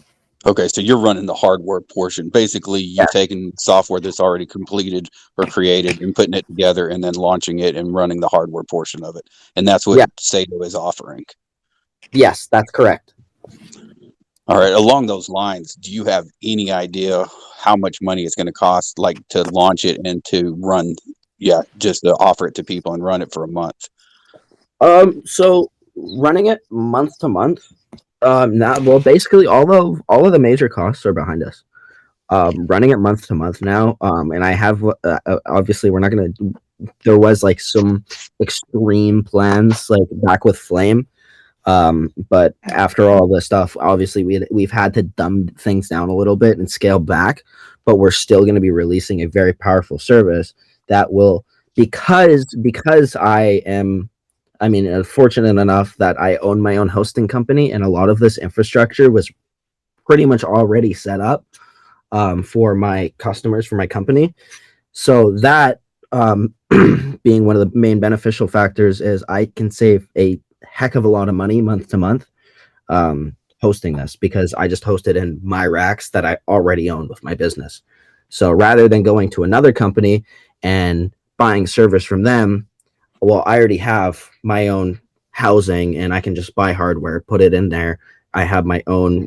okay, so you're running the hardware portion. Basically, you're taking software that's already completed or created and putting it together and then launching it and running the hardware portion of it. And that's what SATO is offering. Yes, that's correct. All right. Along those lines, do you have any idea how much money it's going to cost, like to launch it and to run? Yeah, just to offer it to people and run it for a month. So running it month to month. Well, basically all of the major costs are behind us. Running it month to month now. And I have obviously we're not gonna. There was like some extreme plans like back with Flame. But after all this stuff, obviously we've had to dumb things down a little bit and scale back, but we're still going to be releasing a very powerful service that will, because I mean, fortunate enough that I own my own hosting company, and a lot of this infrastructure was pretty much already set up for my customers, for my company. So that being one of the main beneficial factors is I can save a heck of a lot of money month to month hosting this, because I just host it in my racks that I already own with my business. So rather than going to another company and buying service from them, well, I already have my own housing and I can just buy hardware, put it in there. I have my own,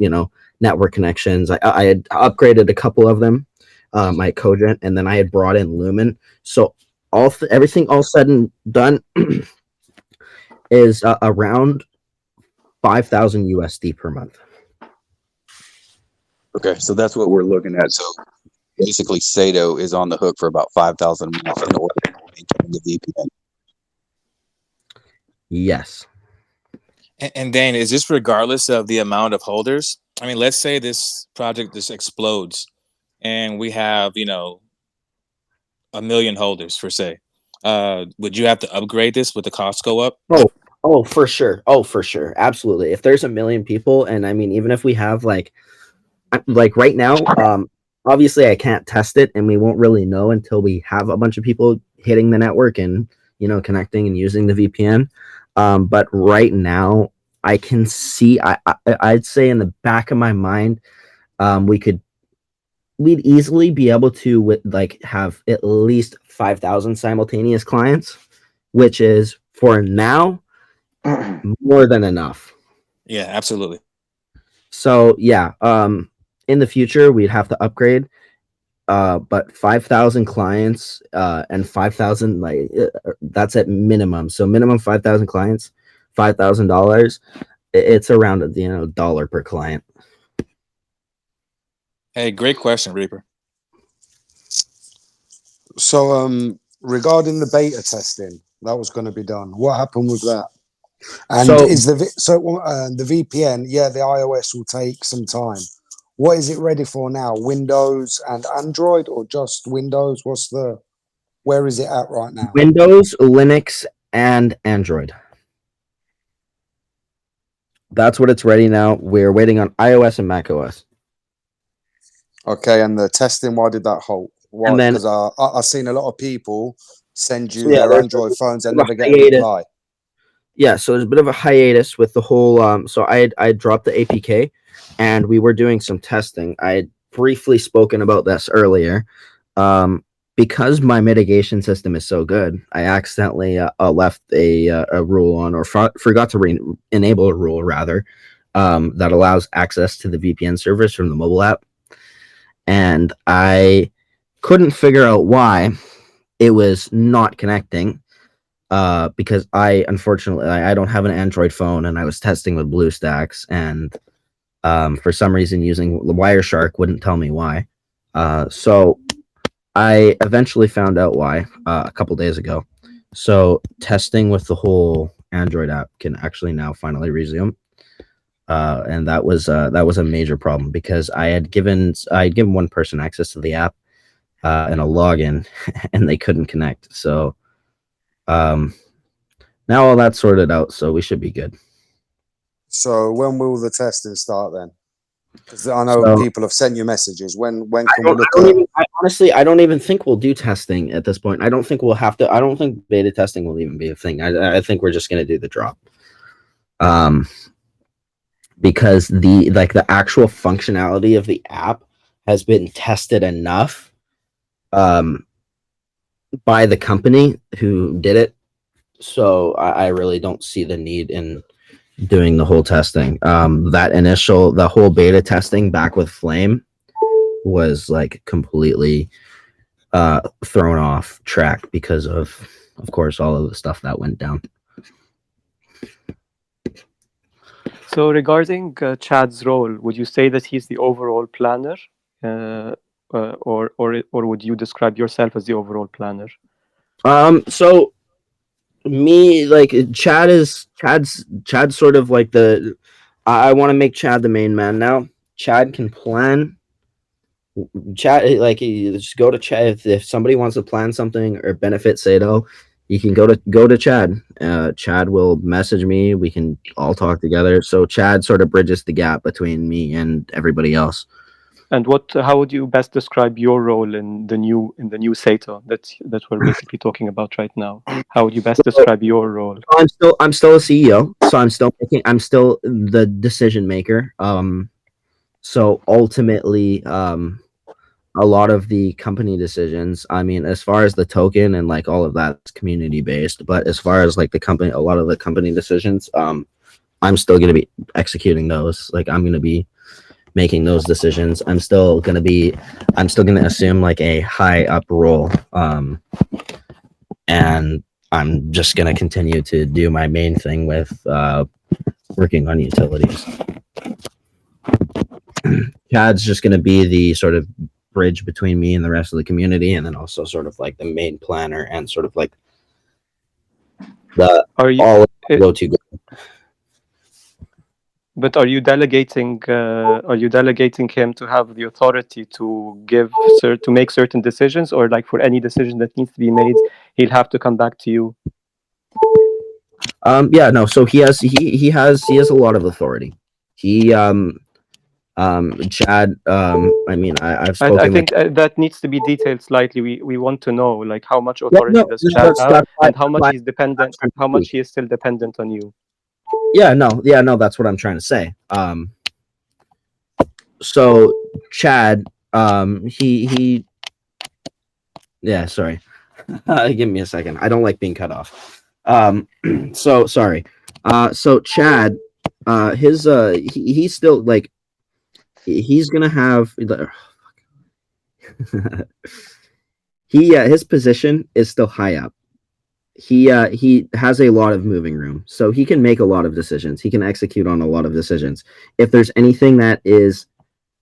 network connections. I had upgraded a couple of them, my Cogent, and then I had brought in Lumen. So everything all said and done is around 5,000 USD per month. Okay, so that's what we're looking at. So basically, SATO is on the hook for about 5,000 a month in order to maintain the VPN. Yes. And Dane, is this regardless of the amount of holders? I mean, let's say this project just explodes and we have, 1 million holders for say. Would you have to upgrade this? Would the cost go up? Oh, for sure. Oh, for sure. Absolutely. If there's 1 million people, and I mean, even if we have like right now, obviously I can't test it and we won't really know until we have a bunch of people hitting the network and, connecting and using the VPN. But right now I can see, I'd say in the back of my mind, we'd easily be able to have at least 5,000 simultaneous clients, which is for now more than enough. Yeah, absolutely. So yeah, in the future we'd have to upgrade, but 5,000 clients and 5,000 that's at minimum. So minimum 5,000 clients, $5,000. It's around a dollar per client. Hey, great question, Reaper. So, regarding the beta testing that was going to be done, what happened with that? And So- is the VPN? Yeah, the iOS will take some time. What is it ready for now? Windows and Android, or just Windows? Where is it at right now? Windows, Linux, and Android. That's what it's ready now. We're waiting on iOS and macOS. Okay, and the testing, why did that halt? Why? And then- Because I've seen a lot of people send you Yeah, their there's Android phones and there's a never get a hiatus. reply. Yeah, so there's a bit of a hiatus with the whole. So I dropped the APK, and we were doing some testing. I had briefly spoken about this earlier. Because my mitigation system is so good, I accidentally left a rule on, or forgot to enable a rule rather, that allows access to the VPN servers from the mobile app, and I couldn't figure out why it was not connecting. Because unfortunately I don't have an Android phone, and I was testing with BlueStacks, and for some reason using Wireshark wouldn't tell me why. So I eventually found out why a couple days ago. So testing with the whole Android app can actually now finally resume. And that was a major problem, because I had given one person access to the app and a login, and they couldn't connect. So now all that's sorted out, so we should be good. So when will the testing start then? Because I know So people have sent you messages. When I can we don't, I look don't at? even, honestly, I don't even think we'll do testing at this point. I don't think we'll have to. I don't think beta testing will even be a thing. I think we're just going to do the drop. Because the actual functionality of the app has been tested enough by the company who did it. So I really don't see the need in doing the whole testing. The whole beta testing back with Flame was like completely thrown off track because of course, all of the stuff that went down. So regarding Chad's role, would you say that he's the overall planner, or would you describe yourself as the overall planner? So me, like Chad's sort of like the. I want to make Chad the main man now. Chad can plan. Chad, like, you just go to Chad if somebody wants to plan something or benefit Sato. You can go to Chad. Chad will message me. We can all talk together. So Chad sort of bridges the gap between me and everybody else. And how would you best describe your role in the new Sato that we're basically talking about right now? How would you best describe your role? I'm still a CEO, so I'm still the decision maker. So ultimately, a lot of the company decisions, I mean, as far as the token and like all of that's community based, but as far as like a lot of the company decisions, I'm still going to be executing those. Like, I'm going to be making those decisions. I'm still going to assume like a high up role. And I'm just going to continue to do my main thing with working on utilities. Chad's just going to be the sort of bridge between me and the rest of the community, and then also sort of like the main planner and sort of like the go-to. But are you delegating him to have the authority to make certain decisions, or like for any decision that needs to be made, he'll have to come back to you? Yeah, no. So he has a lot of authority. Chad. I mean, I've spoken. I think that needs to be detailed slightly. We want to know like how much authority does Chad have, and how much he is still dependent on you. Yeah, no, that's what I'm trying to say. So Chad, he yeah, sorry. Give me a second. I don't like being cut off. So sorry. So Chad, he's still like, he's gonna have his position is still high up. He has a lot of moving room, so he can make a lot of decisions. He can execute on a lot of decisions. If there's anything that is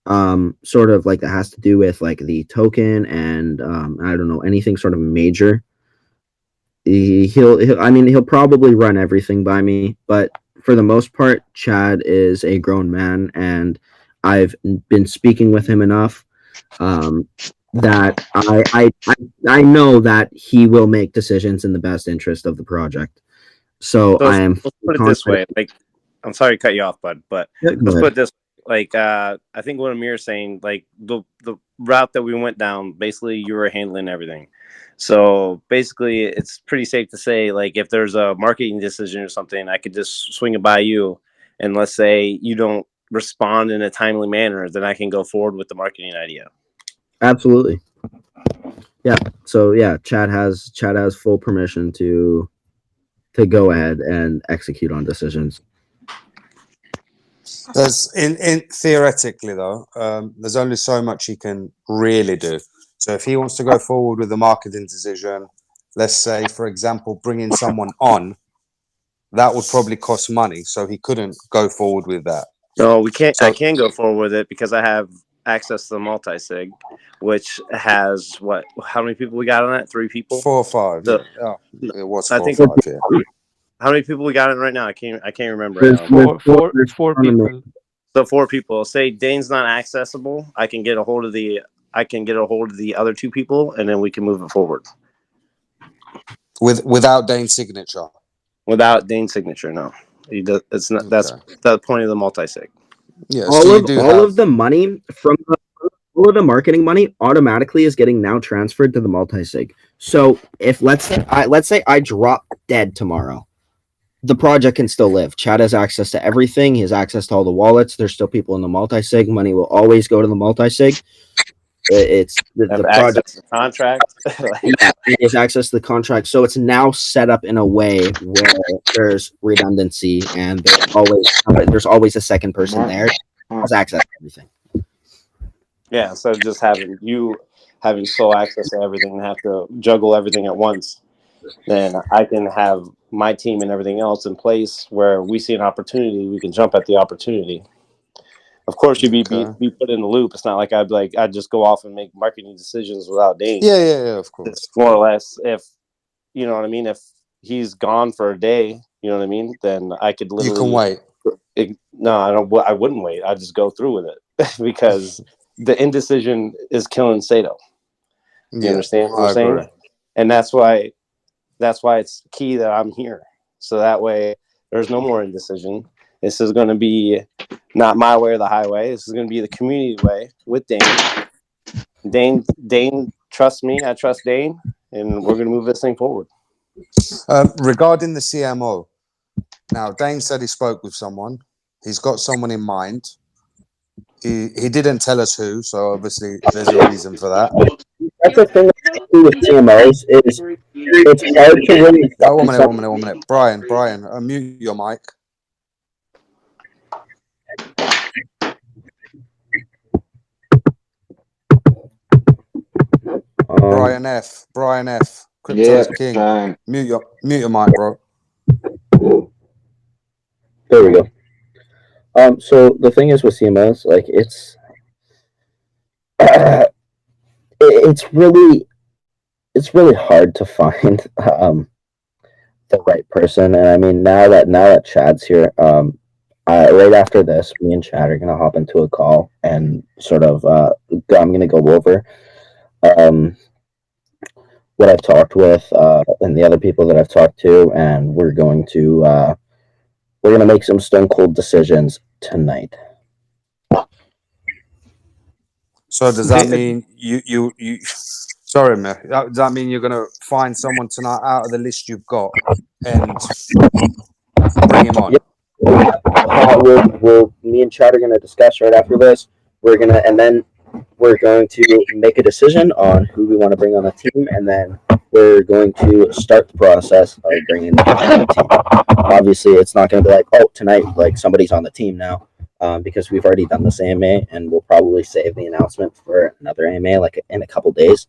sort of like that has to do with like the token and I don't know, anything sort of major, he'll probably run everything by me, but for the most part, Chad is a grown man, and I've been speaking with him enough that I know that he will make decisions in the best interest of the project. So I am. Let's put it this way. Like, I'm sorry to cut you off, bud, but let's put it this way. Like, I think what Amir's saying, like the route that we went down, basically you were handling everything. So basically, it's pretty safe to say, like, if there's a marketing decision or something, I could just swing it by you, and let's say you don't respond in a timely manner, then I can go forward with the marketing idea. Absolutely. Yeah. So yeah, Chad has full permission to go ahead and execute on decisions. There's in theoretically though, there's only so much he can really do. So if he wants to go forward with a marketing decision, let's say for example, bringing someone on, that would probably cost money. So he couldn't go forward with that. No, we can't. So, I can go forward with it because I have access to the multi-sig, which has what? How many people we got on it? 3 people? 4 or 5. So, yeah, it was 4 or 5. Yeah. How many people we got in right now? I can't remember. Four people. So 4 people. Say Dane's not accessible. I can get a hold of the other 2 people, and then we can move it forward. Without Dane's signature. Without Dane's signature, no. He does. It's not. Okay. That's the point of the multi-sig. Yeah. So all you of do all have. of the money from all of the marketing money automatically is getting now transferred to the multi-sig. So if let's say I drop dead tomorrow, the project can still live. Chad has access to everything. He has access to all the wallets. There's still people in the multi-sig. Money will always go to the multi-sig. It's Have the access project. to the contract. Like, Yeah, he has access to the contract. So it's now set up in a way where there's redundancy and there's always a second person there who has access to everything. yeah, instead of just having sole access to everything and have to juggle everything at once, then I can have my team and everything else in place where we see an opportunity, we can jump at the opportunity. Of course, you'd Okay. be put in the loop. It's not like I'd just go off and make marketing decisions without Dane. Yeah, yeah, yeah. Of course. It's more or less, if you know what I mean. If he's gone for a day, you know what I mean, then I could You can literally wait. no, I don't. I wouldn't wait. I'd just go through with it because the indecision is killing Sato. You Yeah, understand what I'm I saying? agree. And that's why it's key that I'm here. So that way there's no more indecision. This is going to be not my way or the highway. This is going to be the community way with Dane. Dane trusts me. I trust Dane, and we're going to move this thing forward. Regarding the CMO, now Dane said he spoke with someone. He's got someone in mind. He didn't tell us who, so obviously there's a reason for that. That's the thing with CMOs is it's hard to really Oh, find some. 1 minute. Brian, mute your mic. Brian F. Crypto's king. Mute your mic, bro. There we go. So the thing is with CMOs, like it's really hard to find the right person. And I mean, now that Chad's here, right after this, me and Chad are gonna hop into a call and sort of I'm gonna go over um what I've talked with and the other people that I've talked to, and we're gonna make some stone cold decisions tonight. So does that mean you sorry, man. Does that mean you're gonna find someone tonight out of the list you've got and bring him on? Yep. Me and Chad are going to discuss right after this. And then we're going to make a decision on who we want to bring on the team, and then we're going to start the process of bringing them on the team. Obviously, it's not going to be like, oh, tonight, like somebody's on the team now, because we've already done this AMA, and we'll probably save the announcement for another AMA like in a couple days.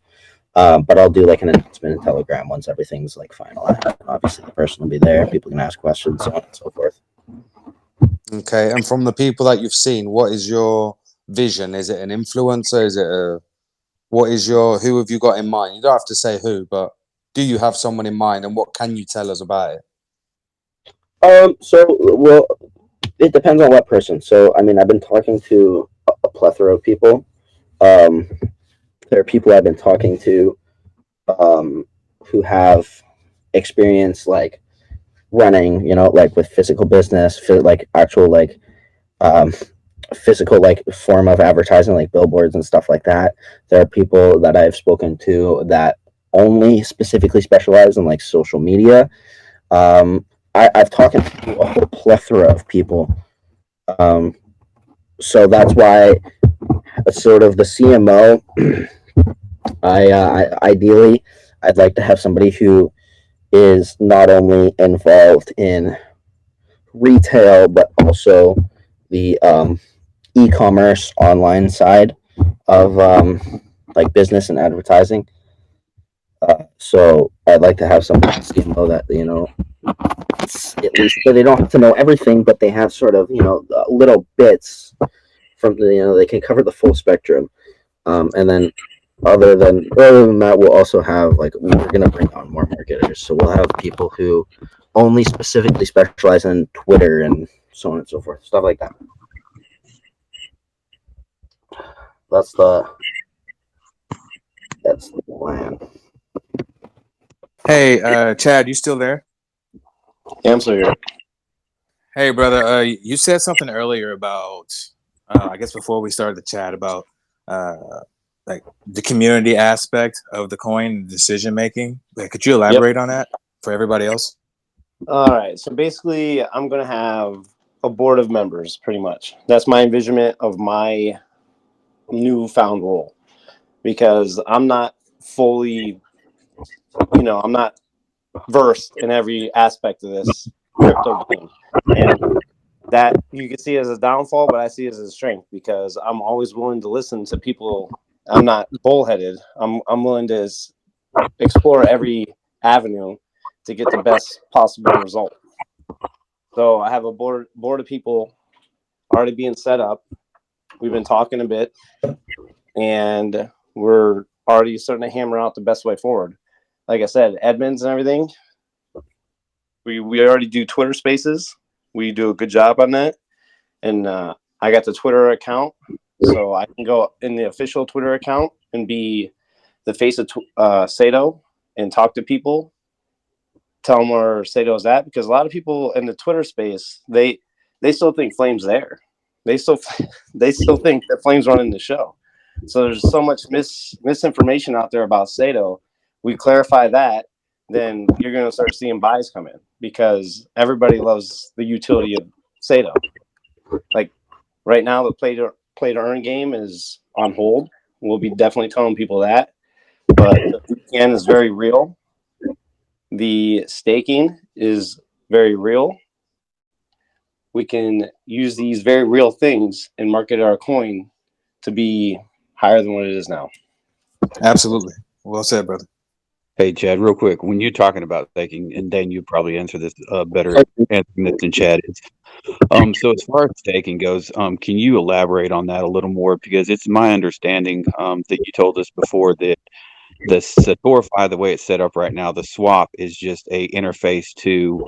But I'll do like an announcement in Telegram once everything's like finalized. Obviously, the person will be there. People can ask questions, so on and so forth. Okay, and from the people that you've seen, what is your vision? Is it an influencer? Who have you got in mind? You don't have to say who, but do you have someone in mind, and what can you tell us about it? Well, it depends on what person. So, I mean, I've been talking to a plethora of people. There are people I've been talking to who have experience like running, like with physical business, like actual like um, physical like form of advertising, like billboards and stuff like that. There are people that I've spoken to that only specifically specialize in like social media. I've talked to a whole plethora of people. So that's why sort of the CMO. Ideally, I'd like to have somebody who is not only involved in retail but also the e-commerce online side of like business and advertising. So I'd like to have somebody CMO that at least they don't have to know everything, but they have sort of little bits from they can cover the full spectrum. And then other than that, we'll also have like we're gonna bring on more marketers. So we'll have people who only specifically specialize in Twitter and so on and so forth, stuff like that. That's the plan. Hey, Chad, you still there? Yeah, I'm still here. Hey, brother. You said something earlier about I guess before we started the chat about like the community aspect of the coin decision making. Like, could you elaborate on that for everybody else? All right. So basically, I'm going to have a board of members, pretty much. That's my envisionment of my newfound role, because I'm not fully, I'm not versed in every aspect of this crypto game. And that you can see as a downfall, but I see it as a strength, because I'm always willing to listen to people. I'm not bullheaded. I'm willing to explore every avenue to get the best possible result. So I have a board of people already being set up. We've been talking a bit, and we're already starting to hammer out the best way forward. Like I said, admins and everything. We already do Twitter Spaces. We do a good job on that, and I got the Twitter account, so I can go in the official Twitter account and be the face of SATO and talk to people, tell them where SATO's at, because a lot of people in the Twitter space, they still think Flame's there. They still think that Flame's running the show. So there's so much misinformation out there about SATO. We clarify that, then you're going to start seeing buys come in, because everybody loves the utility of SATO. Like right now, the play to earn game is on hold. We'll be definitely telling people that, but the weekend is very real. The staking is very real. We can use these very real things and market our coin to be higher than what it is now. Absolutely. Well said, brother. Hey, Chad, real quick, when you're talking about staking, and Dan, you probably answer this better answering this than Chad is. So as far as staking goes, can you elaborate on that a little more? Because it's my understanding that you told us before that the SATORUFI, the way it's set up right now, the swap is just a interface to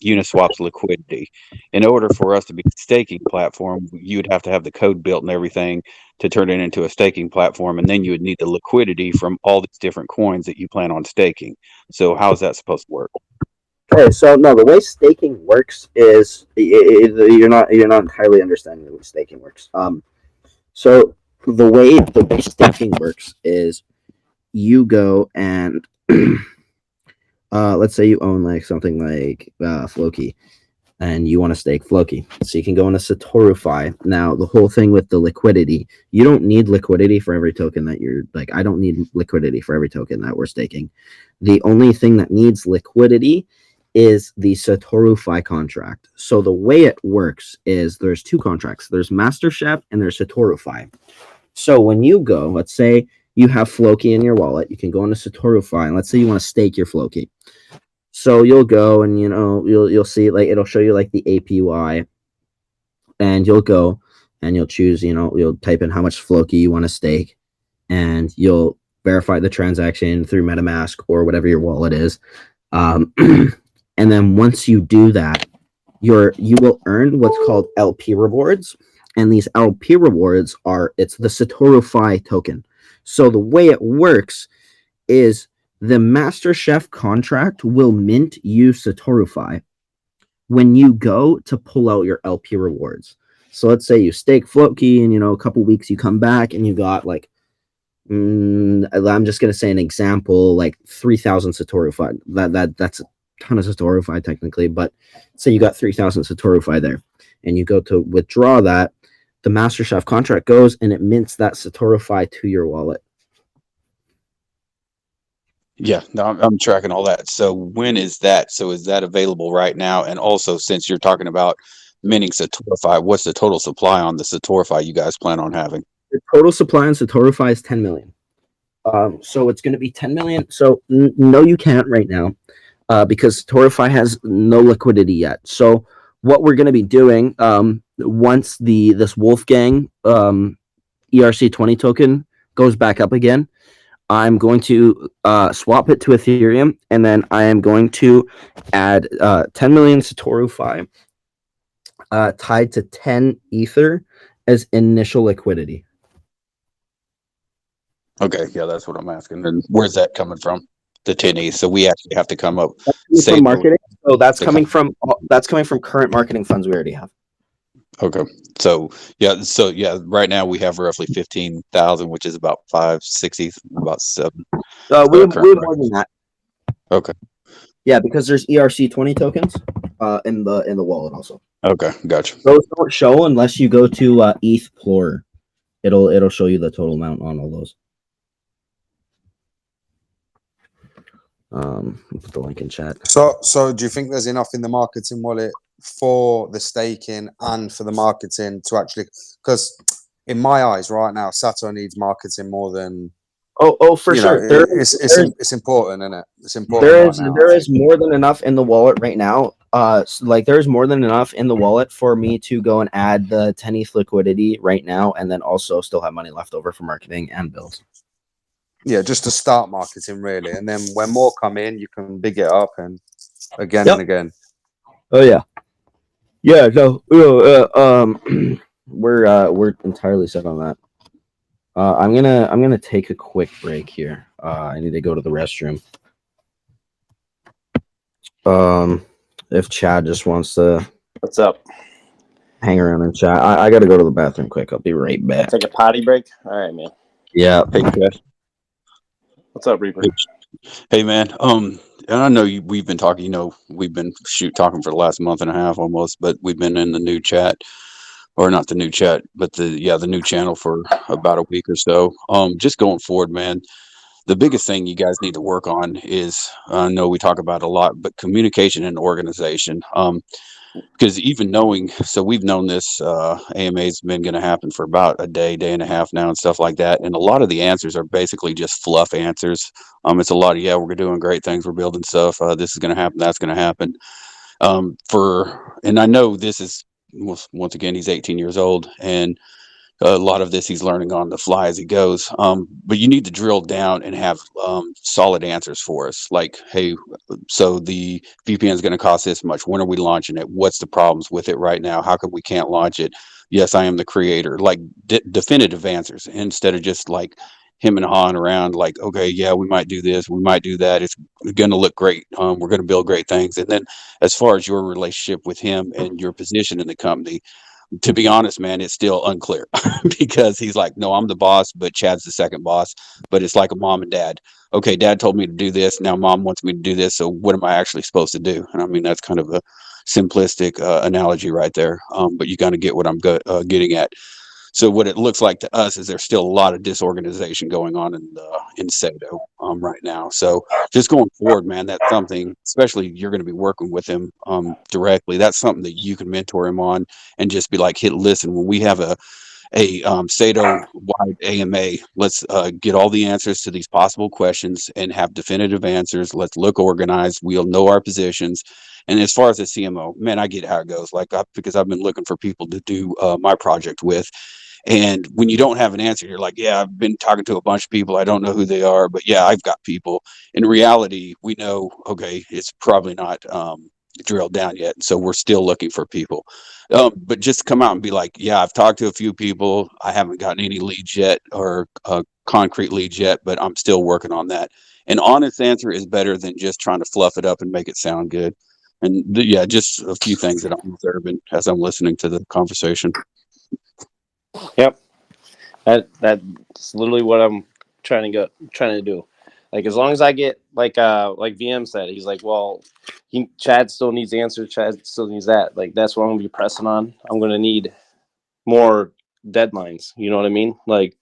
Uniswap's liquidity. In order for us to be a staking platform, you would have to have the code built and everything to turn it into a staking platform, and then you would need the liquidity from all these different coins that you plan on staking. So how is that supposed to work? Okay, so no, the way staking works is you're not entirely understanding the way staking works. So the way staking works is you go and let's say you own like something like Floki, and you want to stake Floki, so you can go into SATORUFI. Now the whole thing with the liquidity, you don't need liquidity for every token that you're like. I don't need liquidity for every token that we're staking. The only thing that needs liquidity is the SATORUFI contract. So the way it works is there's two contracts. There's Master Chef and there's SATORUFI. So when you go, let's say you have Floki in your wallet, you can go into SATORUFI, and let's say you want to stake your Floki. So you'll go and you'll see, like, it'll show you like the APY, and you'll go and you'll choose, you'll type in how much Floki you want to stake, and you'll verify the transaction through MetaMask or whatever your wallet is. And then once you do that, you will earn what's called LP rewards. And these LP rewards it's the SATORUFI token. So the way it works is the Master Chef contract will mint you SATORUFI when you go to pull out your LP rewards. So let's say you stake Floki, and a couple weeks you come back and you got like, I'm just gonna say an example, like 3,000 SATORUFI. That's a ton of SATORUFI technically, but say you got 3,000 SATORUFI there, and you go to withdraw that. The Master Chef contract goes and it mints that SATORUFI to your wallet. Yeah, no, I'm tracking all that. So when is that? So is that available right now? And also, since you're talking about minting SATORUFI, what's the total supply on the SATORUFI you guys plan on having? The total supply on SATORUFI is 10 million. So it's going to be 10 million. So no, you can't right now because SATORUFI has no liquidity yet. So what we're going to be doing once this Wolfgang ERC20 token goes back up again, I'm going to swap it to Ethereum, and then I am going to add 10 million SATORUFI tied to 10 Ether as initial liquidity. Okay, yeah, that's what I'm asking. And where's that coming from? The 10 ETH. So we actually have to come up from marketing. So that's coming from current marketing funds we already have. Okay. So yeah, right now we have roughly 15,000, which is about 560, about 7 We have current more than prices. that. Okay. Yeah, because there's ERC20 tokens in the wallet also. Okay, gotcha. Those don't show unless you go to ETH Explorer. It'll show you the total amount on all those. I'll put the link in chat. So do you think there's enough in the marketing wallet for the staking and for the marketing to actually? Because in my eyes, right now, Sato needs marketing more than. Oh, for sure. It's important, isn't it? It's important right now. There is more than enough in the wallet right now. Like there's more than enough in the wallet for me to go and add the 10 ETH liquidity right now, and then also still have money left over for marketing and builds. Yeah, just to start marketing really, and then when more come in, you can big it up and again and again. Oh yeah, yeah. No, we're entirely set on that. I'm gonna take a quick break here. I need to go to the restroom. If Chad just wants to, What's up? Hang around and chat. I gotta go to the bathroom quick. I'll be right back. Take a potty break. All right, man. Yeah. Hey, Chad. What's up, Reaper? Hey, man. And I know we've been talking. We've been talking for the last month and a half almost, but we've been in the new chat, or not the new chat, but the new channel for about a week or so. Just going forward, man. The biggest thing you guys need to work on is, I know we talk about it a lot, but communication and organization. Because even we've known this AMA's been going to happen for about a day and a half now and stuff like that. And a lot of the answers are basically just fluff answers. It's a lot of, we're doing great things. We're building stuff. This is going to happen. That's going to happen. And I know this is, once again, he's 18 years old, and a lot of this he's learning on the fly as he goes. But you need to drill down and have solid answers for us. Like, hey, so the VPN is going to cost this much. When are we launching it? What's the problems with it right now? How come we can't launch it? Yes, I am the creator. Like definitive answers instead of just like him and hawing around like, okay, yeah, we might do this, we might do that. It's going to look great. We're going to build great things. And then as far as your relationship with him and your position in the company, to be honest, man, it's still unclear because he's like, no, I'm the boss, but Chad's the second boss. But it's like a mom and dad. Okay, dad told me to do this. Now mom wants me to do this. So what am I actually supposed to do? And I mean, that's kind of a simplistic analogy right there. But you kind of get what I'm getting at. So what it looks like to us is there's still a lot of disorganization going on in SATO right now. So just going forward, man, that's something, especially you're going to be working with him directly. That's something that you can mentor him on and just be like, listen, when we have a SATO wide AMA, let's get all the answers to these possible questions and have definitive answers. Let's look organized. We'll know our positions. And as far as the CMO, man, I get how it goes. Because I've been looking for people to do my project with. And when you don't have an answer, you're like, yeah, I've been talking to a bunch of people. I don't know who they are, but yeah, I've got people. In reality, we know, okay, it's probably not drilled down yet. So we're still looking for people. But just come out and be like, yeah, I've talked to a few people. I haven't gotten any leads yet or concrete leads yet, but I'm still working on that. An honest answer is better than just trying to fluff it up and make it sound good. And just a few things that I'm observing as I'm listening to the conversation. Yep, that's literally what I'm trying to do. Like as long as I get like VM said, he's like, well, Chad still needs answers. Chad still needs that. Like that's what I'm gonna be pressing on. I'm gonna need more deadlines. You know what I mean? Like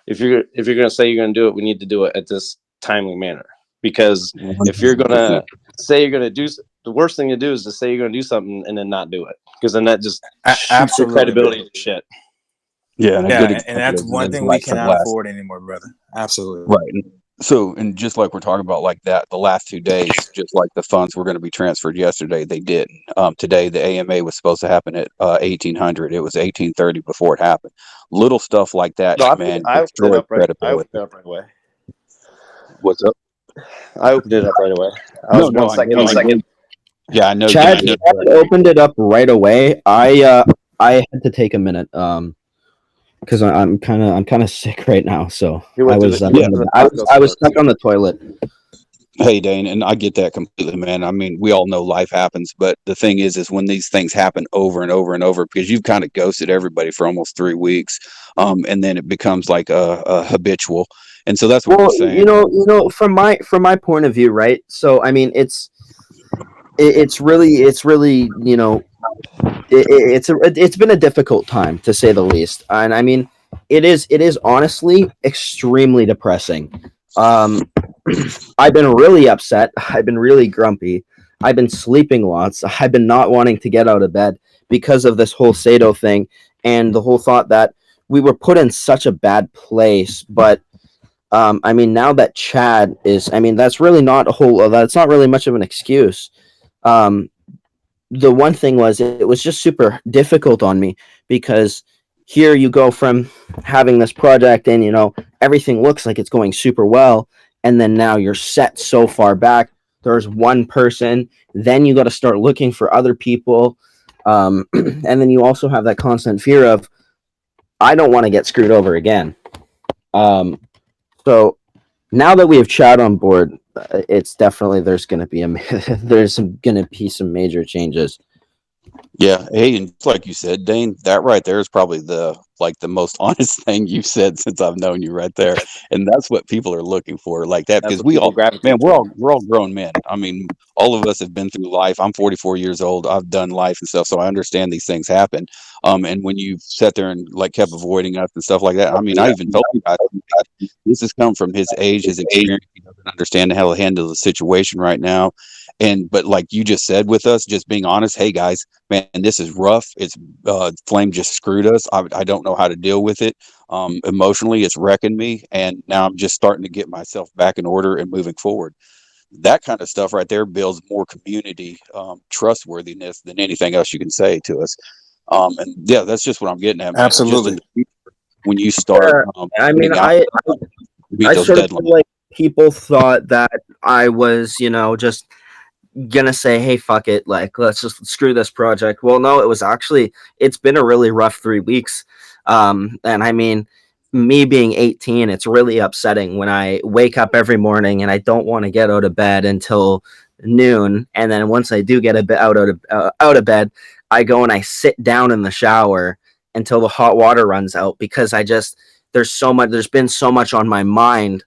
if you're gonna say you're gonna do it, we need to do it at this timely manner. Because if you're gonna say you're gonna do, the worst thing to do is to say you're gonna do something and then not do it. Because then that just shoots your credibility to shit. Yeah, and that's one thing we cannot afford anymore, brother. Absolutely. Right. So, and just like we're talking about like that, the last 2 days, just like the funds were going to be transferred yesterday, they didn't. Today, the AMA was supposed to happen at 1800. It was 1830 before it happened. Little stuff like that, man, destroy credibility. I opened it up right away. What's up? I opened it up right away. One second. Yeah, I know. Chad opened it up right away. I had to take a minute. Because I'm kind of sick right now, so I was stuck on the toilet. Hey, Dane, and I get that completely, man. I mean, we all know life happens, but the thing is when these things happen over and over and over, because you've kind of ghosted everybody for almost 3 weeks, and then it becomes like a habitual, and so that's what we're Well, saying. from my point of view, right? So I mean, it's really, it's been a difficult time to say the least, and I mean, it is honestly extremely depressing. Um, I've been really upset. I've been really grumpy. I've been sleeping lots. I've been not wanting to get out of bed because of this whole Sato thing and the whole thought that we were put in such a bad place. But I mean, now that Chad is, I mean, that's really not a whole. That's not really much of an excuse. Um, the one thing was it was just super difficult on me because here you go from having this project and everything looks like it's going super well, and then now you're set so far back. There's one person, then you got to start looking for other people, and then you also have that constant fear of I don't want to get screwed over again. So now that we have Chad on board, it's definitely there's going to be some major changes. Yeah, hey, and just like you said, Dane, that right there is probably the most honest thing you've said since I've known you right there, and that's what people are looking for, like that, That's because what people gravitate we're toward. all grown men. I mean, all of us have been through life. I'm 44 years old. I've done life and stuff, so I understand these things happen. And when you sat there and like kept avoiding us and stuff like that, I mean, I even told you guys this has come from his age, his experience. He doesn't understand how to handle the situation right now. But like you just said with us, just being honest, hey guys, man, this is rough. It's Flame just screwed us. I don't know how to deal with it. Emotionally, it's wrecking me, and now I'm just starting to get myself back in order and moving forward. That kind of stuff right there builds more community trustworthiness than anything else you can say to us. And yeah, that's just what I'm getting at, man. Just in Absolutely. the future, when you start, I mean, putting out meet I those sort of deadlines. feel like people thought that I was, just gonna say, hey, fuck it, like let's just screw this project. Well, no, it's been a really rough 3 weeks. And I mean, me being 18, it's really upsetting when I wake up every morning and I don't want to get out of bed until noon, and then once I do get a bit out of bed, I go and I sit down in the shower until the hot water runs out because there's been so much on my mind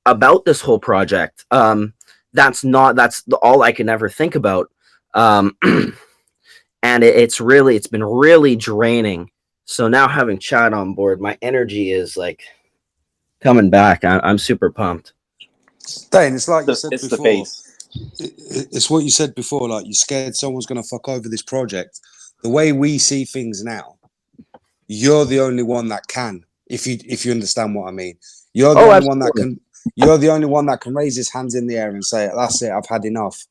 about this whole project. That's all I can ever think about. Um, and it's been really draining. So now having Chad on board, my energy is like coming back. I'm super pumped. Dane, it's like you said It's the before. face. It's what you said before. Like you're scared someone's going to fuck over this project. The way we see things now, you're the only one that can. If you understand what I mean, you're the Oh, only one that absolutely. can. You're the only one that can raise his hands in the air and say, "That's it. I've had enough."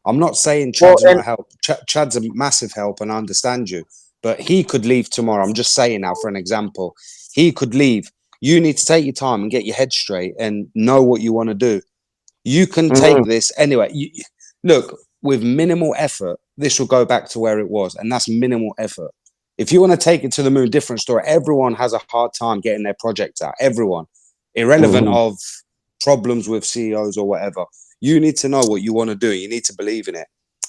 I'm not saying Well, Chad's not and a help. Chad's a massive help, and I understand you. But he could leave tomorrow. I'm just saying now for an example. He could leave. You need to take your time and get your head straight and know what you want to do. You can take this anyway. Look, with minimal effort, this will go back to where it was, and that's minimal effort. If you want to take it to the moon, different story. Everyone has a hard time getting their projects out. Everyone, irrelevant of problems with CEOs or whatever. You need to know what you want to do. You need to believe in it.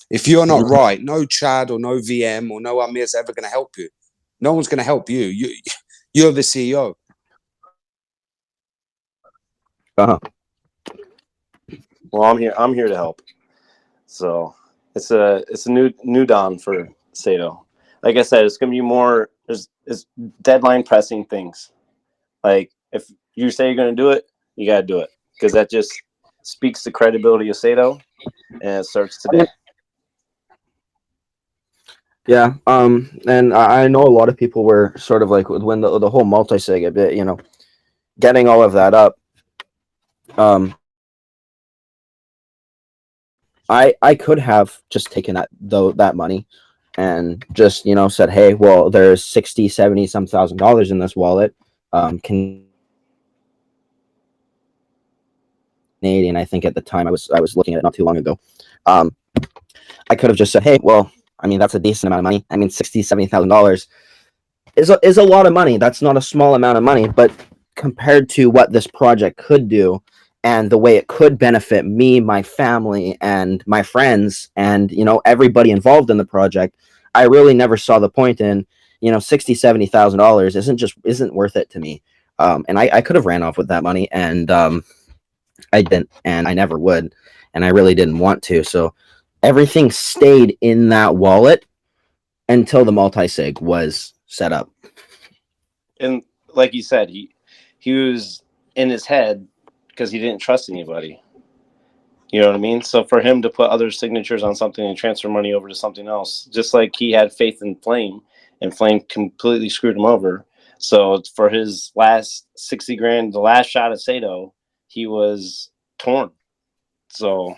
If you're not right, no Chad or no VM or no Amir is ever going to help you. No one's going to help you. You're the CEO. Uh-huh. Well, I'm here to help. So it's a new dawn for Sato. Like I said, it's gonna be more. It's deadline pressing things. Like if you say you're gonna do it, you gotta do it because that just speaks the credibility of Sato, and it starts today. Yeah. And I know a lot of people were sort of like when the whole multi-sig a bit, getting all of that up. I could have just taken that money and just said, hey, well, there's 60 70 some $1,000 in this wallet, Canadian. I think at the time I was looking at it not too long ago. I could have just said, hey, well, I mean, that's a decent amount of money. I mean, 60 $70,000 is a lot of money. That's not a small amount of money, but compared to what this project could do and the way it could benefit me, my family, and my friends, and everybody involved in the project, I really never saw the point in $60,000-$70,000 isn't worth it to me. And I could have ran off with that money, and I didn't, and I never would, and I really didn't want to. So everything stayed in that wallet until the multi-sig was set up. And like you said, he was in his head because he didn't trust anybody. You know what I mean? So for him to put other signatures on something and transfer money over to something else, just like he had faith in Flame, and Flame completely screwed him over. So for his last 60 grand, the last shot at Sato, he was torn. So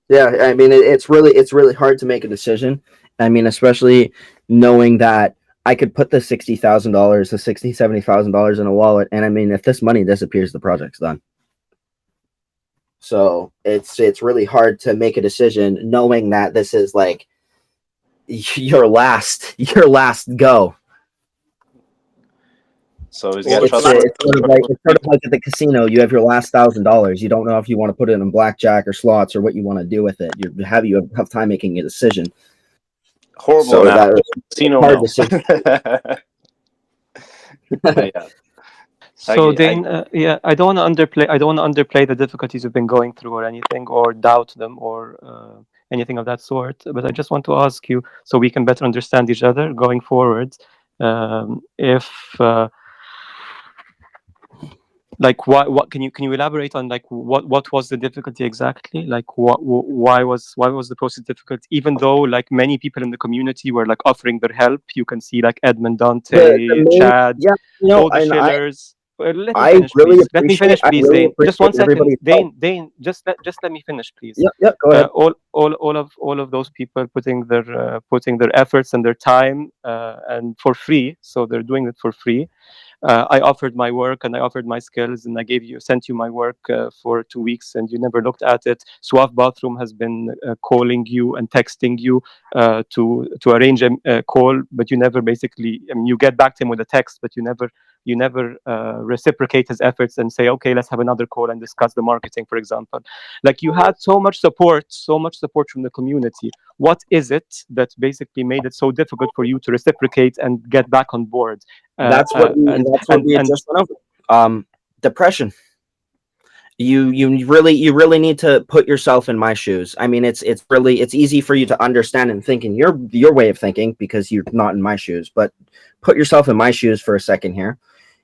yeah, I mean, it's really hard to make a decision. I mean, especially knowing that I could put the $60,000, the $70,000 in a wallet, and I mean, if this money disappears, the project's done. So it's really hard to make a decision knowing that this is like your last go. So he's got got trust. It's sort of like at the casino. You have your last $1,000. You don't know if you want to put it in blackjack or slots or what you want to do with it. You have a tough time making a decision. Horrible. So that casino hard no. decision. Yeah. So Dane, I don't want to underplay the difficulties you've been going through or anything, or doubt them, or anything of that sort. But I just want to ask you, so we can better understand each other going forward, like what can you elaborate on, like what was the difficulty exactly, like why was the process difficult, even though like many people in the community were like offering their help? You can see like Edmund, Dante, Chad, all the shillers. Let me finish, please, Dane. Just 1 second, Dane. Just let me finish, please. Yep. Go ahead. All of those people putting their efforts and their time and for free. So they're doing it for free. I offered my work and I offered my skills, and I sent you my work for 2 weeks, and you never looked at it. Swap Bathroom has been calling you and texting you to arrange a call, but you never basically. I mean, you get back to him with a text, but you never reciprocate his efforts and say, okay, let's have another call and discuss the marketing, for example. Like, you had so much support from the community. What is it that basically made it so difficult for you to reciprocate and get back on board? That's what we just went over. Depression. You really need to put yourself in my shoes. I mean, it's easy for you to understand and think in your way of thinking because you're not in my shoes. But put yourself in my shoes for a second here.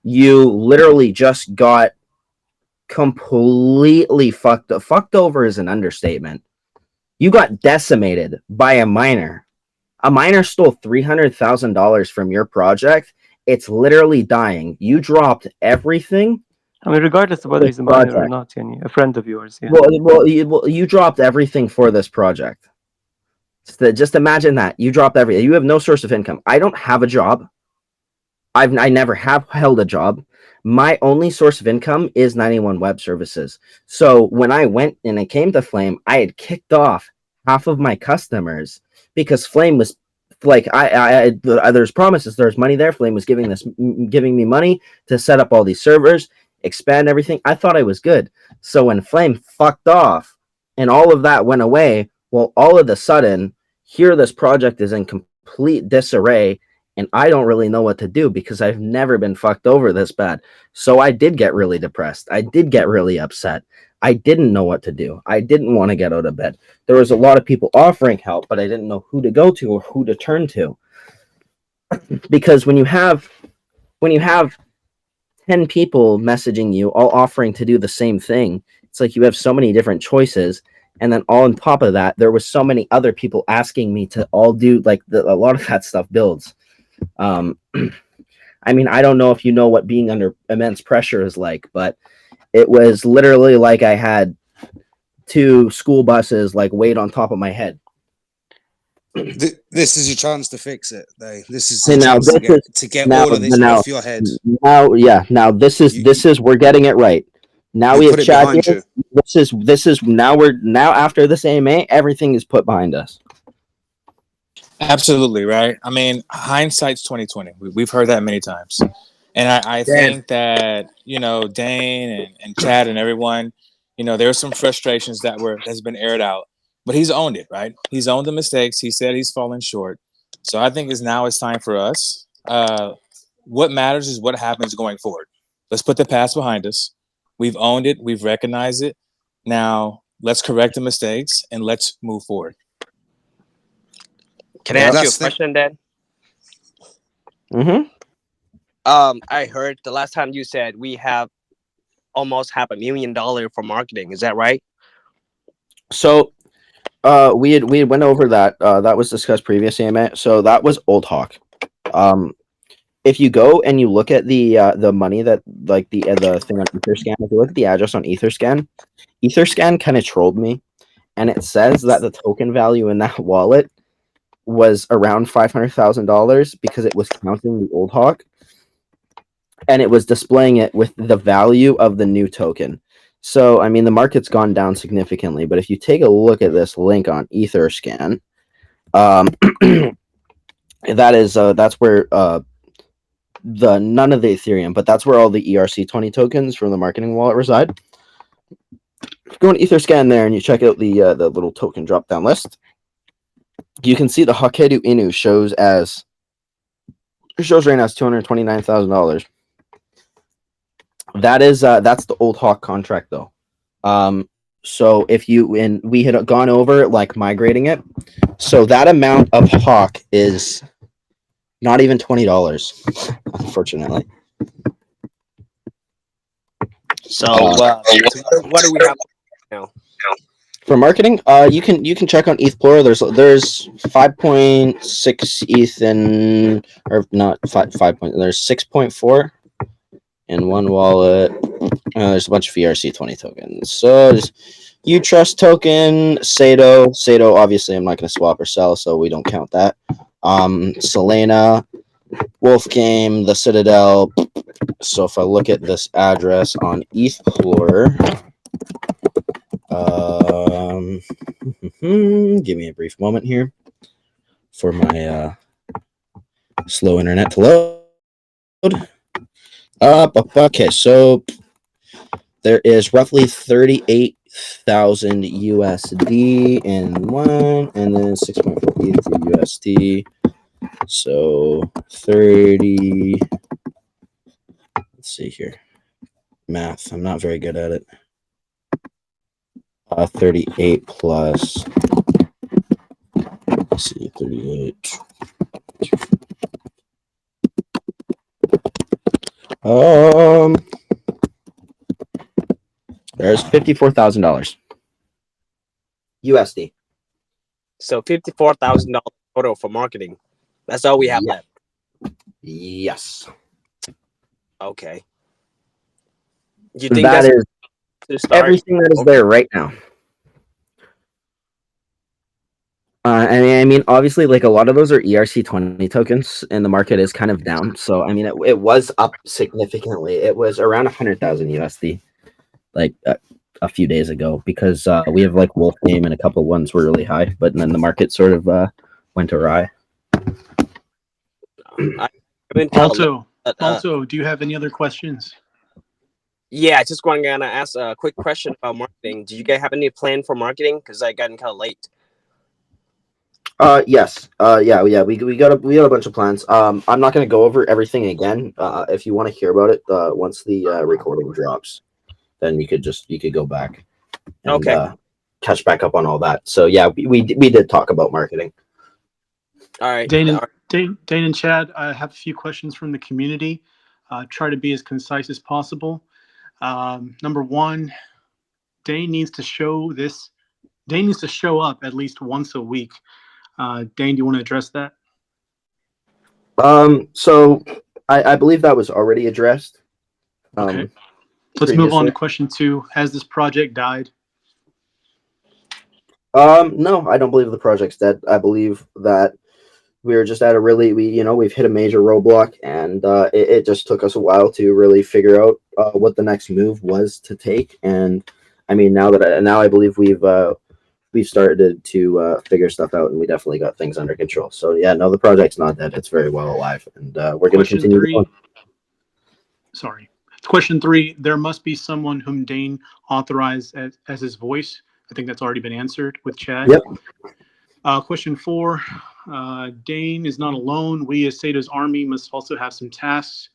You literally just got completely fucked over is an understatement. You got decimated by a miner. A miner stole $300,000 from your project. It's literally dying. You dropped everything. I mean, regardless of whether he's a miner or not, a friend of yours. Yeah. Well, you dropped everything for this project. Just imagine that. You dropped everything. You have no source of income. I don't have a job. I never have held a job. My only source of income is 91 Web Services. So when I went and I came to Flame, I had kicked off half of my customers because Flame was like, there's promises, there's money there. Flame was giving me money to set up all these servers, expand everything. I thought I was good. So when Flame fucked off and all of that went away, well, all of a sudden, here this project is in complete disarray. And I don't really know what to do because I've never been fucked over this bad. So I did get really depressed. I did get really upset. I didn't know what to do. I didn't want to get out of bed. There was a lot of people offering help, but I didn't know who to go to or who to turn to. Because when you have 10 people messaging you, all offering to do the same thing, it's like you have so many different choices. And then all on top of that, there was so many other people asking me to all do like a lot of that stuff builds. I mean, I don't know if you know what being under immense pressure is like, but it was literally like I had 2 school buses like weighed on top of my head. This is your chance to fix it, though. This is your chance to get all of this off your head. Now this is we're getting it right. Now we have Chad here. This is now after this AMA, everything is put behind us. Absolutely, right? I mean, hindsight's 2020. We've heard that many times. And I think that, you know, Dane and Chad and everyone, you know, there's some frustrations that's been aired out, but he's owned it, right? He's owned the mistakes. He said he's fallen short. So I think it's time for us. What matters is what happens going forward. Let's put the past behind us. We've owned it. We've recognized it. Now let's correct the mistakes and let's move forward. Can I ask you a question then? Mm-hmm. I heard the last time you said we have almost $500,000 for marketing. Is that right? So we had went over that. That was discussed previously, Matt. So that was Old Hawk. If you go and you look at the money that like the thing on Etherscan, if you look at the address on Etherscan kind of trolled me, and it says that the token value in that wallet was around $500,000 because it was counting the Old Hawk, and it was displaying it with the value of the new token. So I mean, the market's gone down significantly, but if you take a look at this link on Etherscan, that's where none of the Ethereum, but that's where all the ERC20 tokens from the marketing wallet reside. Go on Etherscan there and you check out the little token drop down list. You can see the Hakedu Inu shows right now as $229,000. That's the Old Hawk contract though. So if we had gone over like migrating it, so that amount of Hawk is not even $20, unfortunately. So what do we have now? For marketing, you can check on ETHPlore. There's 5.6 ETH or not 5. There's 6.4 in one wallet. There's a bunch of ERC20 tokens. So Utrust token, SATO. Obviously, I'm not going to swap or sell, so we don't count that. Selena, Wolf Game, the Citadel. So if I look at this address on ETHPlore, give me a brief moment here for my slow internet to load. Okay, so there is roughly 38,000 USD in one, and then 6.4 ETH USD. So 30. Let's see here. Math. I'm not very good at it. 38 plus. Let's see, 38. There's $54,000 USD. So $54,000 total for marketing. That's all we have left. Yes. Okay. You think that is everything that is there right now? I mean, obviously, like a lot of those are ERC20 tokens, and the market is kind of down. So, I mean, it was up significantly. It was around 100,000 USD, like a few days ago, because we have like Wolf Game and a couple of ones were really high, but then the market sort of went awry. Also, do you have any other questions? Yeah, I just want to ask a quick question about marketing. Do you guys have any plan for marketing? Because I got in kind of late. Yes. Yeah. We got a bunch of plans. I'm not going to go over everything again. If you want to hear about it, once the recording drops, then you could go back and catch back up on all that. So yeah, we did talk about marketing. All right. Dane and Chad, I have a few questions from the community. Try to be as concise as possible. Number one, Dane needs to show up at least once a week. Dane, do you want to address that? So I believe that was already addressed. Okay. Let's move on to question 2. Has this project died? No, I don't believe the project's dead. I believe that we're just at we've hit a major roadblock, and it just took us a while to really figure out what the next move was to take. And I mean, now I believe we've started to figure stuff out, and we definitely got things under control. So yeah, no, the project's not dead. It's very well alive, and we're going to continue. sorry. Question 3, there must be someone whom Dane authorized as his voice. I think that's already been answered with Chad. Yep. Question 4, Dane is not alone. We as SATO's army must also have some tasks,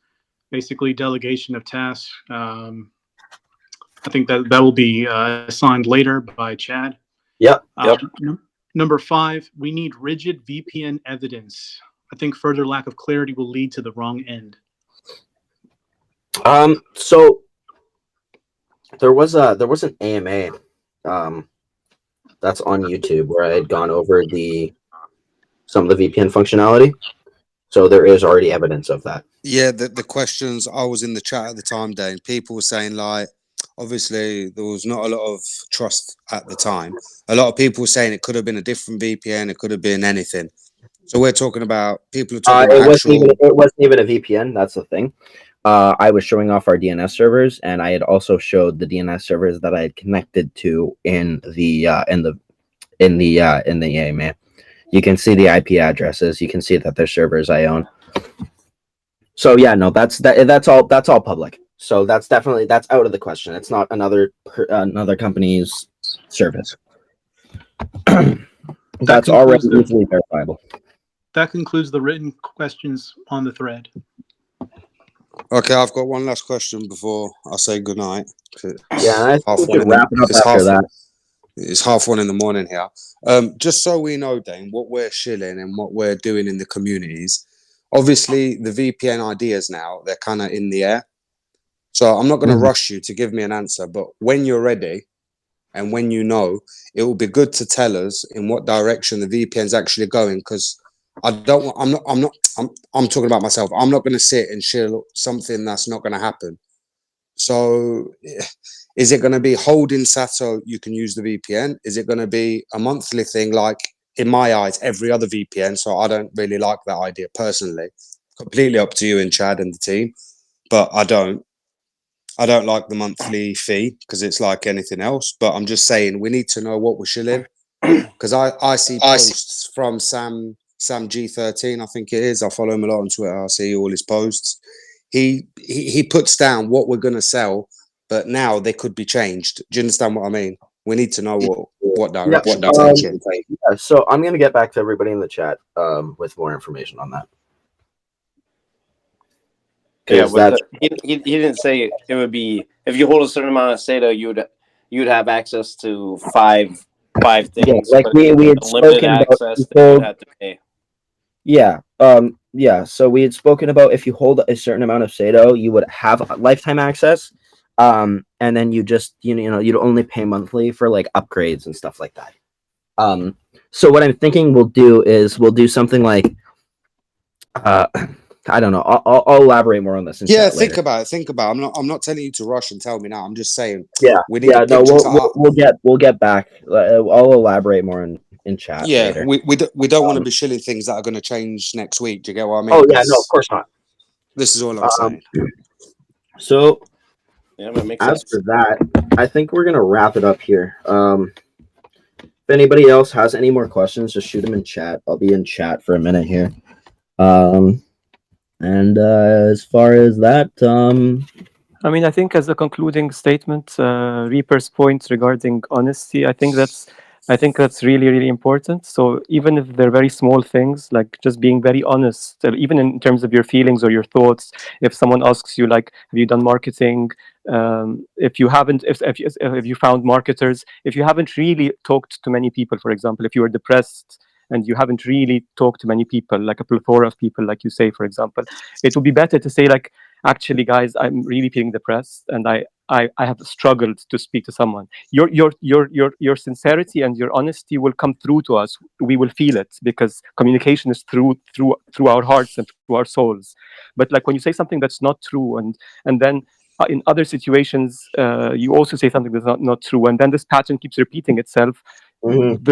basically delegation of tasks. I think that will be assigned later by Chad. Yep. Number 5, we need rigid VPN evidence. I think further lack of clarity will lead to the wrong end. So there was an AMA that's on YouTube where I had gone over some of the VPN functionality. So there is already evidence of that. Yeah, the questions, I was in the chat at the time, Dane. People were saying, like, obviously there was not a lot of trust at the time. A lot of people were saying it could have been a different VPN, it could have been anything. So we're talking about, people are talking about it wasn't even a VPN. That's the thing. I was showing off our DNS servers, and I had also showed the DNS servers that I had connected to in the AMA. You can see the IP addresses. You can see that they're servers I own. So yeah, no, that's all public. So that's out of the question. It's not another company's service. That's already easily verifiable. That concludes the written questions on the thread. Okay, I've got one last question before I say goodnight. Yeah, I think we can wrap it up after that. It's 1:30 in the morning here. Just so we know, Dane, what we're shilling and what we're doing in the communities. Obviously, the VPN ideas now, they're kind of in the air. So I'm not going to rush you to give me an answer, but when you're ready and when you know, it will be good to tell us in what direction the VPN's actually going, because I'm talking about myself. I'm not going to sit and shill something that's not going to happen. So is it going to be holding SATO, you can use the VPN? Is it going to be a monthly thing, like, in my eyes, every other VPN? So I don't really like that idea personally. Completely up to you and Chad and the team. But I don't like the monthly fee, because it's like anything else. But I'm just saying, we need to know what we're shilling. Because I see posts from Sam G13, I think it is. I follow him a lot on Twitter. I see all his posts. He puts down what we're going to sell, but now they could be changed. Do you understand what I mean? We need to know what direction to take it. Yeah, so I'm going to get back to everybody in the chat with more information on that. Yeah, he didn't say it would be, if you hold a certain amount of SATA, you'd have access to five things. Yeah, like we had spoken access, about. You'd have to pay. Yeah. Yeah. So we had spoken about, if you hold a certain amount of SATO, you would have lifetime access. And then you just, you'd only pay monthly for like upgrades and stuff like that. So what I'm thinking we'll do something like, I don't know. I'll elaborate more on this. Yeah, think about it. I'm not telling you to rush and tell me now. I'm just saying. Yeah. We need a picture. We'll get back. I'll elaborate more in chat. Yeah, later. we don't want to be shilling things that are going to change next week. Do you get what I mean? Oh yeah, no, of course not. This is all I'm saying. So, yeah, that makes as sense. for that, I think we're gonna wrap it up here. If anybody else has any more questions, just shoot them in chat. I'll be in chat for a minute here. And as far as that, I mean, I think as a concluding statement, Reaper's point regarding honesty, I think that's really, really important. So even if they're very small things, like just being very honest, even in terms of your feelings or your thoughts, if someone asks you, like, have you done marketing? If you haven't, if you found marketers, if you haven't really talked to many people, for example, if you are depressed and you haven't really talked to many people, like a plethora of people, like you say, for example, it would be better to say, like, actually, guys, I'm really feeling depressed, and I have struggled to speak to someone. Your sincerity and your honesty will come through to us. We will feel it, because communication is through our hearts and through our souls. But like when you say something that's not true, and then in other situations you also say something that's not true, and then this pattern keeps repeating itself. Mm-hmm.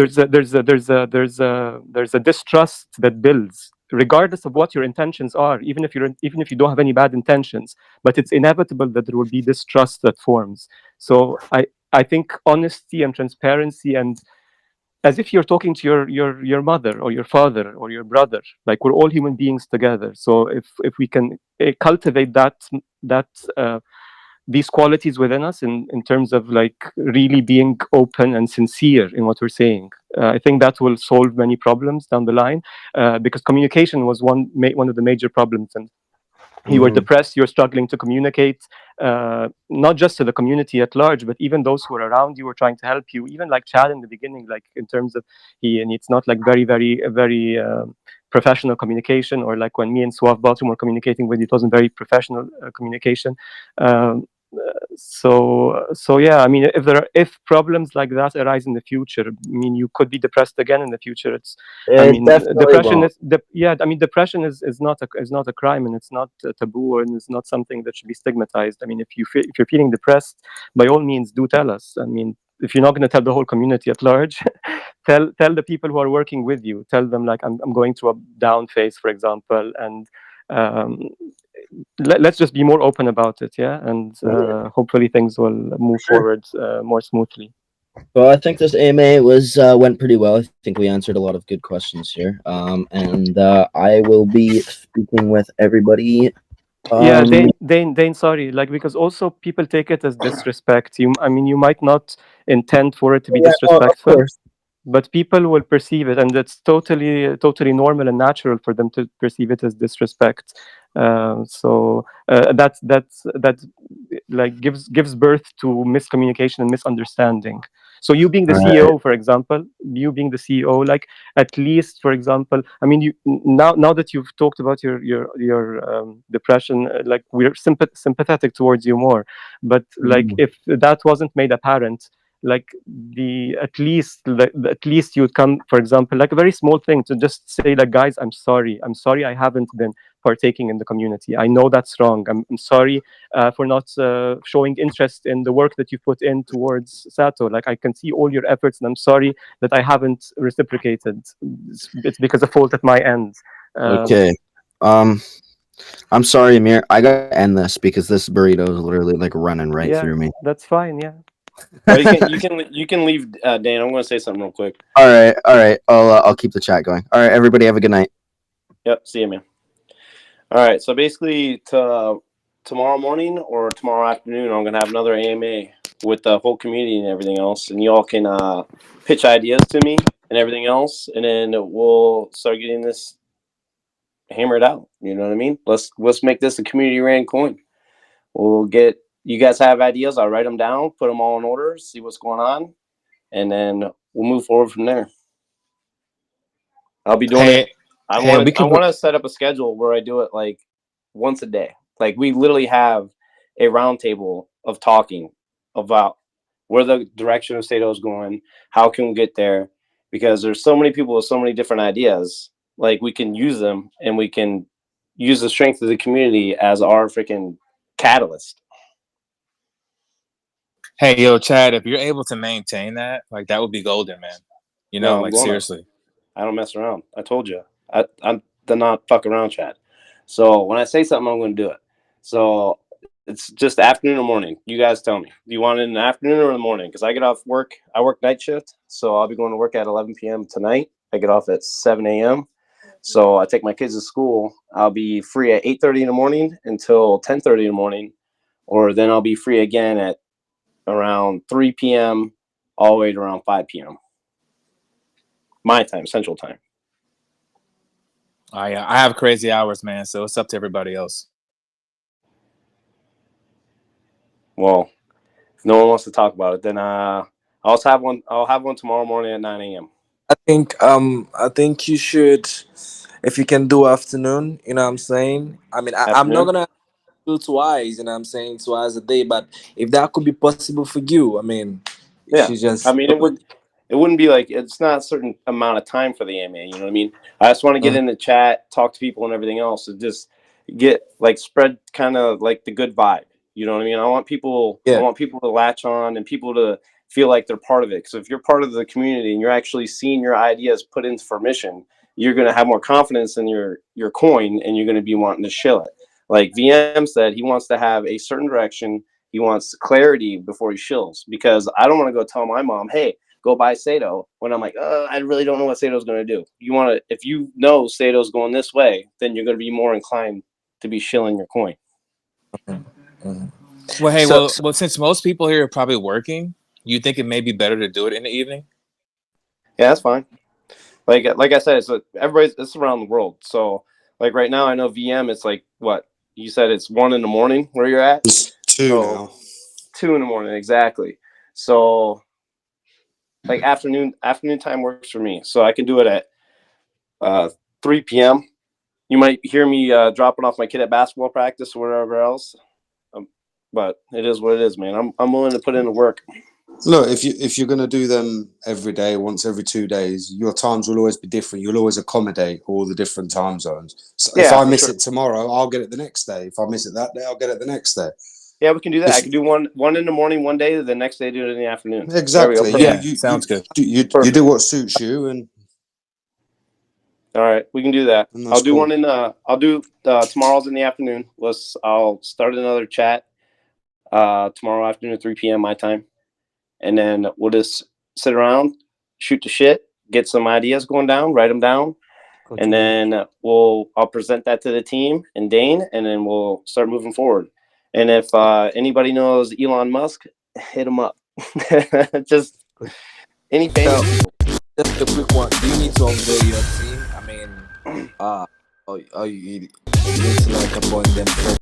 There's a distrust that builds, regardless of what your intentions are, even if you don't have any bad intentions, but it's inevitable that there will be distrust that forms. So I think honesty and transparency and as if you're talking to your mother or your father or your brother. Like, we're all human beings together. So if we can cultivate that these qualities within us in terms of like really being open and sincere in what we're saying, I think that will solve many problems down the line, because communication was one of the major problems. And you were depressed, you're struggling to communicate, not just to the community at large, but even those who are around you were trying to help you. Even like Chad in the beginning, like in terms of and it's not like very professional communication, or like when me and Suave Baltimore were communicating with you, it wasn't very professional communication. Um, so yeah, I mean, if problems like that arise in the future, I mean, you could be depressed again in the future. I It mean, definitely depression won't. yeah, I mean, depression is not a crime, and it's not a taboo, and it's not something that should be stigmatized. I mean, if you're feeling depressed, by all means, do tell us. I mean, if you're not going to tell the whole community at large, tell the people who are working with you. Tell them like, I'm going through a down phase, for example, and um, let's just be more open about it, yeah, and hopefully things will move forward more smoothly. Well, I think this AMA was went pretty well. I think we answered a lot of good questions here. And I will be speaking with everybody. Yeah, Dane, sorry, like, because also people take it as disrespect. I mean, you might not intend for it to be Yeah, no, of disrespectful, course. but people will perceive it, and it's totally normal and natural for them to perceive it as disrespect. So that like gives birth to miscommunication and misunderstanding. So you being the Right. CEO, for example, like, at least, for example, I mean, now that you've talked about your depression, like, we're sympathetic towards you more. But like, if that wasn't made apparent, like, at least you would come, for example, like a very small thing, to just say like, guys, I'm sorry I haven't been partaking in the community. I know that's wrong. I'm sorry for not showing interest in the work that you put in towards Sato. Like, I can see all your efforts, and I'm sorry that I haven't reciprocated. It's because of fault at my end. Okay. Um, I'm sorry, Amir. I gotta end this because this burrito is literally like running right Yeah, through me. that's fine. Yeah. Well, you can leave, Dan. I'm going to say something real quick. All right, all right. I'll keep the chat going. All right, everybody, have a good night. Yep. See you, man. All right. So basically, tomorrow morning or tomorrow afternoon, I'm going to have another AMA with the whole community and everything else, and you all can pitch ideas to me and everything else, and then we'll start getting this hammered out. You know what I mean? Let's make this a community ran coin. We'll get, you guys have ideas. I'll write them down, put them all in order, see what's going on, and then we'll move forward from there. I'll be doing it. I we can. want to set up a schedule where I do it like once a day. Like, we literally have a roundtable of talking about where the direction of SATO is going, how can we get there, because there's so many people with so many different ideas. Like, we can use them, and we can use the strength of the community as our freaking catalyst. Hey, yo, Chad, if you're able to maintain that, like, that would be golden, man. You know, No, I'm like, going to. seriously. I don't mess around. I told you. I'm the not fuck around, Chad. So when I say something, I'm going to do it. So it's just afternoon or morning. You guys tell me. Do you want it in the afternoon or in the morning? Because I get off work. I work night shift, so I'll be going to work at 11 p.m. tonight. I get off at 7 a.m. So I take my kids to school. I'll be free at 8:30 in the morning until 10:30 in the morning, or then I'll be free again at around 3 p.m. all the way to around 5 p.m. my time, Central Time. I have crazy hours, man. So it's up to everybody else. Well, if no one wants to talk about it, then I'll also have one. I'll have one tomorrow morning at 9 a.m. I think you should, if you can do afternoon, you know what I'm saying? I mean, I'm not Afternoon. gonna do twice, you know what I'm saying, twice a day, but if that could be possible for you, I mean, you Yeah, should I just mean, do it. it wouldn't be like, it's not a certain amount of time for the AMA. You know what I mean? I just want to get in the chat, talk to people, and everything else, and just get like spread kind of like the good vibe. You know what I mean? I Yeah. want people to latch on and people to feel like they're part of it. Because if you're part of the community and you're actually seeing your ideas put into fruition, you're going to have more confidence in your coin, and you're going to be wanting to shill it. Like VM said, he wants to have a certain direction. He wants clarity before he shills, because I don't want to go tell my mom, hey, go buy Sato when I'm like, I really don't know what Sato's going to do. You want to, if you know Sato's going this way, then you're going to be more inclined to be shilling your coin. Well, hey, So- well, since most people here are probably working, you think it may be better to do it in the evening? Yeah, that's fine. Like I said, it's around the world. So like right now, I know VM. It's like what you said. It's 1 a.m. where you're at. It's 2 now. 2 a.m. exactly. So like afternoon time works for me. So I can do it at 3 p.m. You might hear me dropping off my kid at basketball practice or wherever else. But it is what it is, man. I'm willing to put in the work. Look, if you're gonna do them every day, once every 2 days, your times will always be different. You'll always accommodate all the different time zones. So if I miss it tomorrow, I'll get it the next day. If I miss it that day, I'll get it the next day. Yeah, we can do that. I can do one in the morning one day, the next day do it in the afternoon. Exactly. Yeah, sounds good. You do what suits you, and all right, we can do that. And that's I'll do cool. one in I'll do tomorrow's in the afternoon. I'll start another chat tomorrow afternoon at 3 p.m. my time, and then we'll just sit around, shoot the shit, get some ideas going down, write them down, and then I'll present that to the team and Dane, and then we'll start moving forward. And if anybody knows Elon Musk, hit him up. Just any famous people. Just a quick one. Do you need to unveil your team? I mean, or you need to like upon them first?